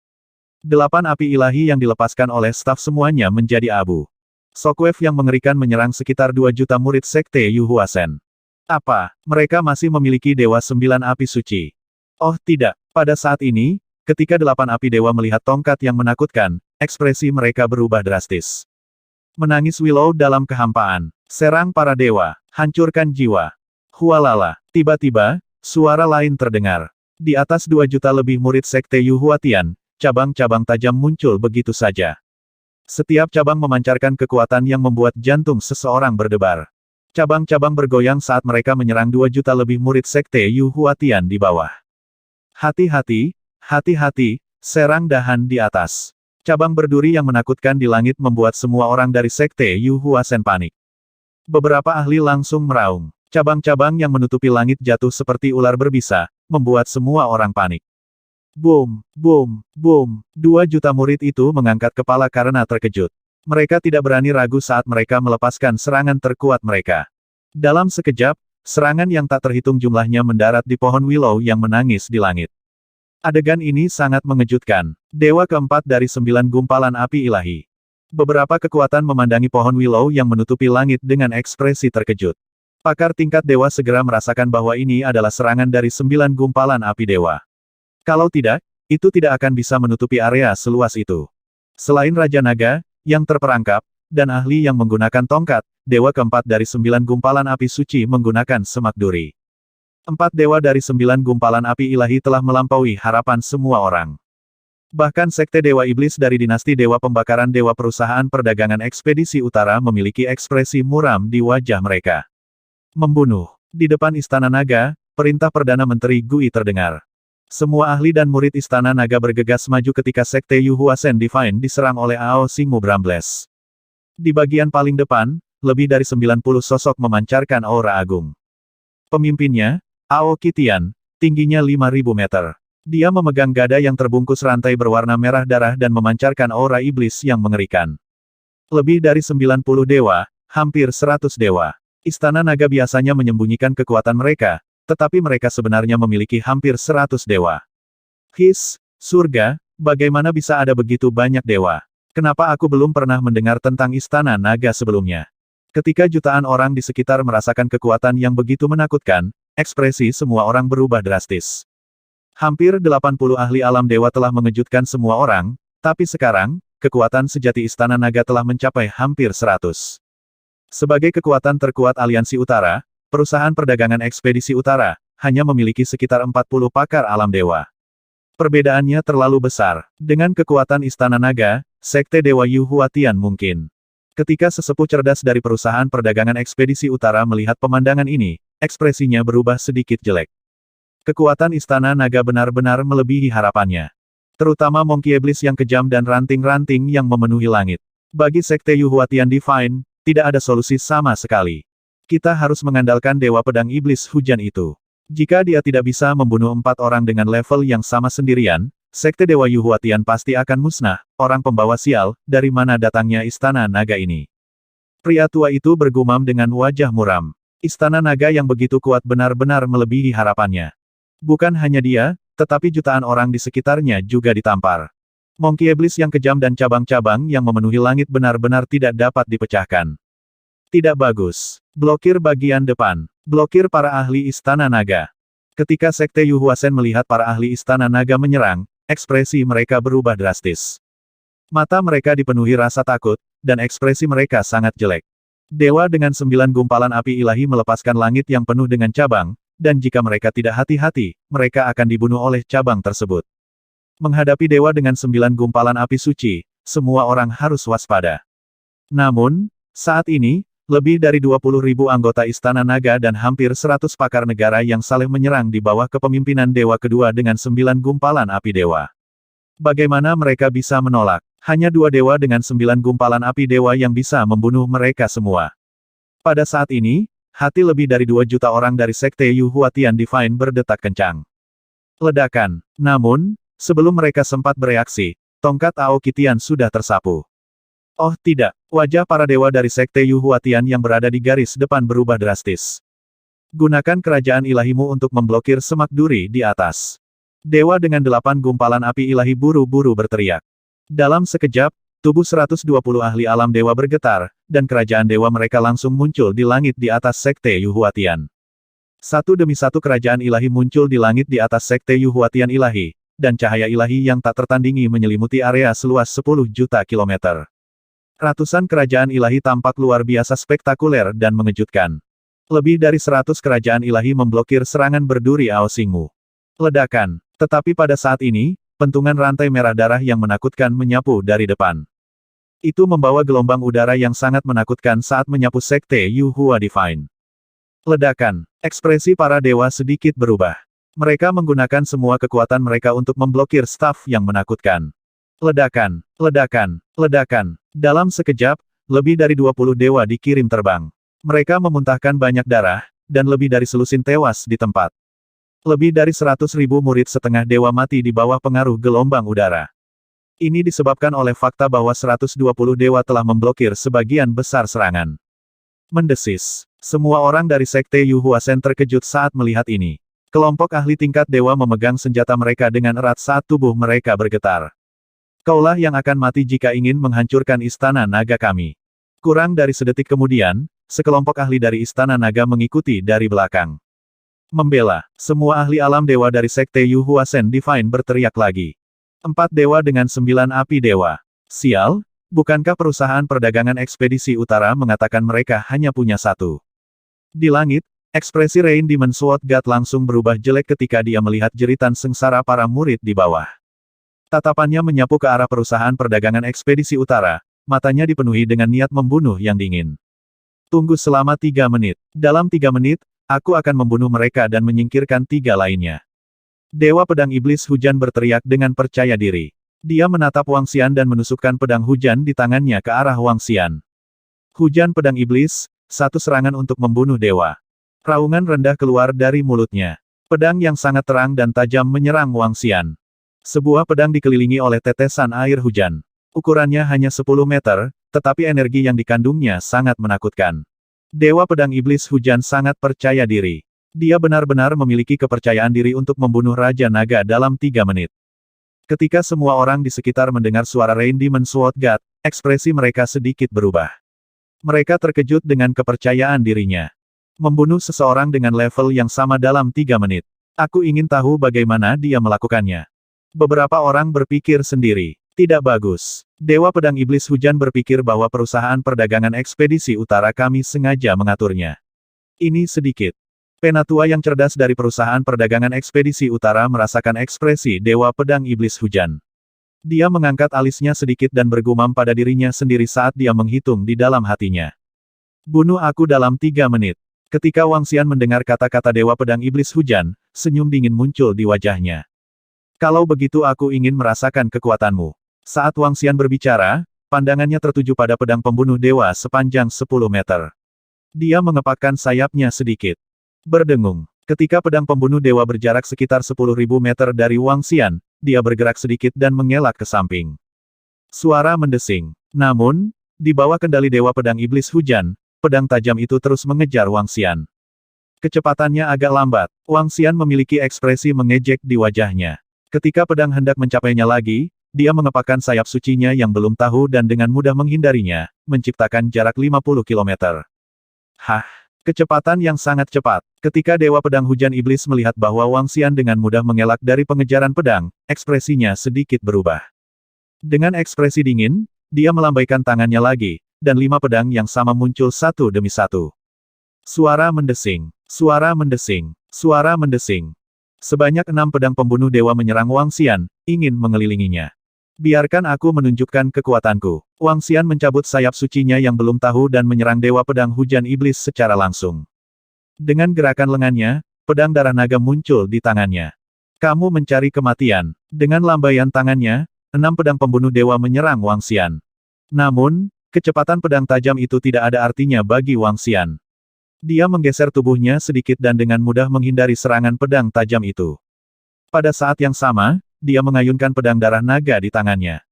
8 api ilahi yang dilepaskan oleh staf semuanya menjadi abu. Shockwave yang mengerikan menyerang sekitar 2 juta murid Sekte Yu Huasen. Apa, mereka masih memiliki Dewa 9 api suci? Oh tidak, pada saat ini, ketika 8 api dewa melihat tongkat yang menakutkan, ekspresi mereka berubah drastis. Menangis Willow dalam kehampaan. Serang para dewa. Hancurkan jiwa. Hualala. Tiba-tiba, suara lain terdengar. Di atas 2 juta lebih murid Sekte Yu Huatian, cabang-cabang tajam muncul begitu saja. Setiap cabang memancarkan kekuatan yang membuat jantung seseorang berdebar. Cabang-cabang bergoyang saat mereka menyerang 2 juta lebih murid Sekte Yu Huatian di bawah. Hati-hati, hati-hati, serang dahan di atas. Cabang berduri yang menakutkan di langit membuat semua orang dari Sekte Yu Huasen panik. Beberapa ahli langsung meraung. Cabang-cabang yang menutupi langit jatuh seperti ular berbisa, membuat semua orang panik. Boom, boom, boom. 2 juta murid itu mengangkat kepala karena terkejut. Mereka tidak berani ragu saat mereka melepaskan serangan terkuat mereka. Dalam sekejap, serangan yang tak terhitung jumlahnya mendarat di pohon willow yang menangis di langit. Adegan ini sangat mengejutkan. Dewa keempat dari 9 gumpalan api ilahi. Beberapa kekuatan memandangi pohon willow yang menutupi langit dengan ekspresi terkejut. Pakar tingkat dewa segera merasakan bahwa ini adalah serangan dari 9 gumpalan api dewa. Kalau tidak, itu tidak akan bisa menutupi area seluas itu. Selain Raja Naga, yang terperangkap, dan ahli yang menggunakan tongkat, dewa keempat dari 9 gumpalan api suci menggunakan semak duri. 4 dewa dari 9 gumpalan api ilahi telah melampaui harapan semua orang. Bahkan Sekte Dewa Iblis dari dinasti Dewa Pembakaran Dewa Perusahaan Perdagangan Ekspedisi Utara memiliki ekspresi muram di wajah mereka. Membunuh. Di depan Istana Naga, perintah Perdana Menteri Gui terdengar. Semua ahli dan murid Istana Naga bergegas maju ketika Sekte Yu Huasen Divine diserang oleh Ao Xingmu Brambles. Di bagian paling depan, lebih dari 90 sosok memancarkan aura agung. Pemimpinnya, Ao Qitian, tingginya 5.000 meter. Dia memegang gada yang terbungkus rantai berwarna merah darah dan memancarkan aura iblis yang mengerikan. Lebih dari 90 dewa, hampir 100 dewa. Istana Naga biasanya menyembunyikan kekuatan mereka, tetapi mereka sebenarnya memiliki hampir 100 dewa. Surga, bagaimana bisa ada begitu banyak dewa? Kenapa aku belum pernah mendengar tentang Istana Naga sebelumnya? Ketika jutaan orang di sekitar merasakan kekuatan yang begitu menakutkan, ekspresi semua orang berubah drastis. Hampir 80 ahli alam dewa telah mengejutkan semua orang, tapi sekarang, kekuatan sejati Istana Naga telah mencapai hampir 100. Sebagai kekuatan terkuat Aliansi Utara, Perusahaan Perdagangan Ekspedisi Utara, hanya memiliki sekitar 40 pakar alam dewa. Perbedaannya terlalu besar. Dengan kekuatan Istana Naga, Sekte Dewa Yu Huatian mungkin. Ketika sesepuh cerdas dari Perusahaan Perdagangan Ekspedisi Utara melihat pemandangan ini, ekspresinya berubah sedikit jelek. Kekuatan Istana Naga benar-benar melebihi harapannya. Terutama Monkey Iblis yang kejam dan ranting-ranting yang memenuhi langit. Bagi Sekte Yu Huatian Divine, tidak ada solusi sama sekali. Kita harus mengandalkan Dewa Pedang Iblis Hujan itu. Jika dia tidak bisa membunuh 4 orang dengan level yang sama sendirian, Sekte Dewa Yu Huatian pasti akan musnah. Orang pembawa sial, dari mana datangnya Istana Naga ini? Pria tua itu bergumam dengan wajah muram. Istana Naga yang begitu kuat benar-benar melebihi harapannya. Bukan hanya dia, tetapi jutaan orang di sekitarnya juga ditampar. Monkey Iblis yang kejam dan cabang-cabang yang memenuhi langit benar-benar tidak dapat dipecahkan. Tidak bagus. Blokir bagian depan. Blokir para ahli Istana Naga. Ketika Sekte Yu Huasen melihat para ahli Istana Naga menyerang, ekspresi mereka berubah drastis. Mata mereka dipenuhi rasa takut, dan ekspresi mereka sangat jelek. Dewa dengan 9 gumpalan api ilahi melepaskan langit yang penuh dengan cabang, dan jika mereka tidak hati-hati, mereka akan dibunuh oleh cabang tersebut. Menghadapi dewa dengan 9 gumpalan api suci, semua orang harus waspada. Namun, saat ini, lebih dari 20.000 anggota Istana Naga dan hampir 100 pakar negara yang saling menyerang di bawah kepemimpinan Dewa Kedua dengan 9 gumpalan api dewa. Bagaimana mereka bisa menolak? Hanya 2 dewa dengan 9 gumpalan api dewa yang bisa membunuh mereka semua. Pada saat ini, hati lebih dari 2 juta orang dari Sekte Yu Huatian Divine berdetak kencang. Ledakan. Namun, sebelum mereka sempat bereaksi, tongkat Ao Qitian sudah tersapu. Oh tidak, wajah para dewa dari Sekte Yu Huatian yang berada di garis depan berubah drastis. Gunakan kerajaan ilahimu untuk memblokir semak duri di atas. Dewa dengan 8 gumpalan api ilahi buru-buru berteriak. Dalam sekejap, tubuh 120 ahli alam dewa bergetar, dan kerajaan dewa mereka langsung muncul di langit di atas Sekte Yu Huatian. Satu demi satu kerajaan ilahi muncul di langit di atas Sekte Yu Huatian ilahi, dan cahaya ilahi yang tak tertandingi menyelimuti area seluas 10 juta kilometer. Ratusan kerajaan ilahi tampak luar biasa spektakuler dan mengejutkan. Lebih dari 100 kerajaan ilahi memblokir serangan berduri Ao Xingmu. Ledakan. Tetapi pada saat ini, pentungan rantai merah darah yang menakutkan menyapu dari depan. Itu membawa gelombang udara yang sangat menakutkan saat menyapu Sekte Yu Hua Divine. Ledakan. Ekspresi para dewa sedikit berubah. Mereka menggunakan semua kekuatan mereka untuk memblokir staf yang menakutkan. Ledakan, ledakan, ledakan. Dalam sekejap, lebih dari 20 dewa dikirim terbang. Mereka memuntahkan banyak darah, dan lebih dari selusin tewas di tempat. Lebih dari 100.000 murid setengah dewa mati di bawah pengaruh gelombang udara. Ini disebabkan oleh fakta bahwa 120 dewa telah memblokir sebagian besar serangan. Mendesis. Semua orang dari Sekte Yu Huasen terkejut saat melihat ini. Kelompok ahli tingkat dewa memegang senjata mereka dengan erat saat tubuh mereka bergetar. Kaulah yang akan mati jika ingin menghancurkan istana naga kami. Kurang dari sedetik kemudian, sekelompok ahli dari istana naga mengikuti dari belakang. Membela. Semua ahli alam dewa dari Sekte Yu Huasen Divine berteriak lagi. 4 dewa dengan 9 api dewa. Sial, bukankah perusahaan perdagangan ekspedisi utara mengatakan mereka hanya punya 1? Di langit, ekspresi Rain Demon Sword God langsung berubah jelek ketika dia melihat jeritan sengsara para murid di bawah. Tatapannya menyapu ke arah perusahaan perdagangan ekspedisi utara, matanya dipenuhi dengan niat membunuh yang dingin. Tunggu selama 3 menit. Dalam 3 menit, aku akan membunuh mereka dan menyingkirkan 3 lainnya. Dewa Pedang Iblis Hujan berteriak dengan percaya diri. Dia menatap Wang Xian dan menusukkan pedang hujan di tangannya ke arah Wang Xian. Hujan Pedang Iblis, 1 serangan untuk membunuh dewa. Raungan rendah keluar dari mulutnya. Pedang yang sangat terang dan tajam menyerang Wang Xian. Sebuah pedang dikelilingi oleh tetesan air hujan. Ukurannya hanya 10 meter, tetapi energi yang dikandungnya sangat menakutkan. Dewa Pedang Iblis Hujan sangat percaya diri. Dia benar-benar memiliki kepercayaan diri untuk membunuh Raja Naga dalam 3 menit. Ketika semua orang di sekitar mendengar suara Rain Demon Sword God, ekspresi mereka sedikit berubah. Mereka terkejut dengan kepercayaan dirinya. Membunuh seseorang dengan level yang sama dalam 3 menit. Aku ingin tahu bagaimana dia melakukannya. Beberapa orang berpikir sendiri. Tidak bagus. Dewa Pedang Iblis Hujan berpikir bahwa perusahaan perdagangan ekspedisi utara kami sengaja mengaturnya. Ini sedikit. Penatua yang cerdas dari perusahaan perdagangan ekspedisi utara merasakan ekspresi Dewa Pedang Iblis Hujan. Dia mengangkat alisnya sedikit dan bergumam pada dirinya sendiri saat dia menghitung di dalam hatinya. Bunuh aku dalam 3 menit. Ketika Wang Xian mendengar kata-kata Dewa Pedang Iblis Hujan, senyum dingin muncul di wajahnya. Kalau begitu aku ingin merasakan kekuatanmu. Saat Wang Xian berbicara, pandangannya tertuju pada pedang pembunuh dewa sepanjang 10 meter. Dia mengepakkan sayapnya sedikit. Berdengung. Ketika pedang pembunuh dewa berjarak sekitar 10.000 meter dari Wang Xian, dia bergerak sedikit dan mengelak ke samping. Suara mendesing. Namun, di bawah kendali Dewa Pedang Iblis Hujan, pedang tajam itu terus mengejar Wang Xian. Kecepatannya agak lambat. Wang Xian memiliki ekspresi mengejek di wajahnya. Ketika pedang hendak mencapainya lagi, dia mengepakkan sayap sucinya yang belum tahu dan dengan mudah menghindarinya, menciptakan jarak 50 km. Hah! Kecepatan yang sangat cepat. Ketika Dewa Pedang Hujan Iblis melihat bahwa Wang Xian dengan mudah mengelak dari pengejaran pedang, ekspresinya sedikit berubah. Dengan ekspresi dingin, dia melambaikan tangannya lagi, dan 5 pedang yang sama muncul satu demi satu. Suara mendesing. Suara mendesing. Suara mendesing. Sebanyak 6 pedang pembunuh dewa menyerang Wang Xian, ingin mengelilinginya. Biarkan aku menunjukkan kekuatanku. Wang Xian mencabut sayap sucinya yang belum tahu dan menyerang Dewa Pedang Hujan Iblis secara langsung. Dengan gerakan lengannya, pedang darah naga muncul di tangannya. Kamu mencari kematian. Dengan lambaian tangannya, 6 pedang pembunuh dewa menyerang Wang Xian. Namun, kecepatan pedang tajam itu tidak ada artinya bagi Wang Xian. Dia menggeser tubuhnya sedikit dan dengan mudah menghindari serangan pedang tajam itu. Pada saat yang sama, dia mengayunkan pedang darah naga di tangannya.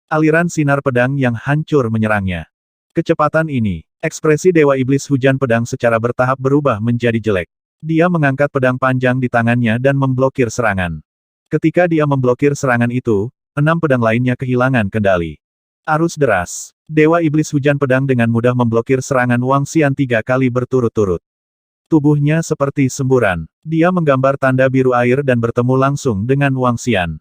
Aliran sinar pedang yang hancur menyerangnya. Kecepatan ini, ekspresi Dewa Iblis Hujan Pedang secara bertahap berubah menjadi jelek. Dia mengangkat pedang panjang di tangannya dan memblokir serangan. Ketika dia memblokir serangan itu, 6 pedang lainnya kehilangan kendali. Arus deras. Dewa Iblis Hujan Pedang dengan mudah memblokir serangan Wang Xian 3 kali berturut-turut. Tubuhnya seperti semburan. Dia menggambar tanda biru air dan bertemu langsung dengan Wang Xian.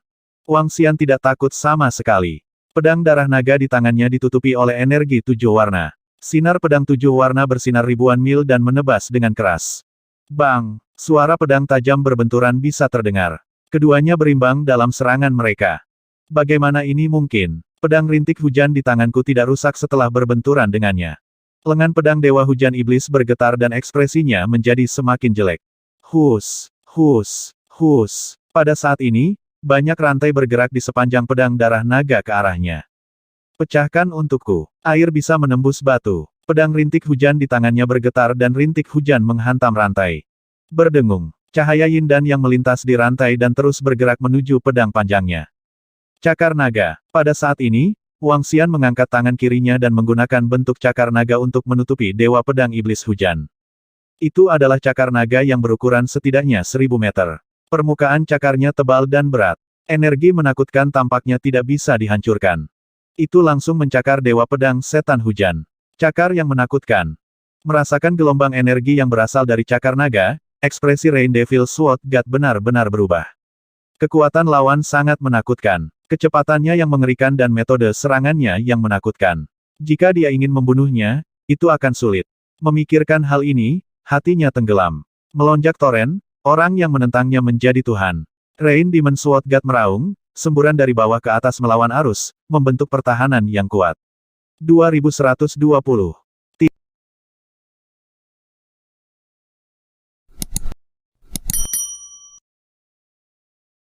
Wang Xian tidak takut sama sekali. Pedang darah naga di tangannya ditutupi oleh energi 7 warna. Sinar pedang 7 warna bersinar ribuan mil dan menebas dengan keras. Bang! Suara pedang tajam berbenturan bisa terdengar. Keduanya berimbang dalam serangan mereka. Bagaimana ini mungkin? Pedang rintik hujan di tanganku tidak rusak setelah berbenturan dengannya. Lengan pedang Dewa Hujan Iblis bergetar dan ekspresinya menjadi semakin jelek. Hus, hus, hus. Pada saat ini, banyak rantai bergerak di sepanjang pedang darah naga ke arahnya. Pecahkan untukku. Air bisa menembus batu. Pedang rintik hujan di tangannya bergetar dan rintik hujan menghantam rantai. Berdengung. Cahaya Yin Dan yang melintas di rantai dan terus bergerak menuju pedang panjangnya. Cakar naga. Pada saat ini, Wang Xian mengangkat tangan kirinya dan menggunakan bentuk cakar naga untuk menutupi Dewa Pedang Iblis Hujan. Itu adalah cakar naga yang berukuran setidaknya 1000 meter. Permukaan cakarnya tebal dan berat. Energi menakutkan tampaknya tidak bisa dihancurkan. Itu langsung mencakar Dewa Pedang Setan Hujan. Cakar yang menakutkan. Merasakan gelombang energi yang berasal dari cakar naga, ekspresi Rain Devil Sword God benar-benar berubah. Kekuatan lawan sangat menakutkan. Kecepatannya yang mengerikan dan metode serangannya yang menakutkan. Jika dia ingin membunuhnya, itu akan sulit. Memikirkan hal ini, hatinya tenggelam. Melonjak toren, orang yang menentangnya menjadi Tuhan. Rain Demon Sword God meraung, semburan dari bawah ke atas melawan arus, membentuk pertahanan yang kuat. 2120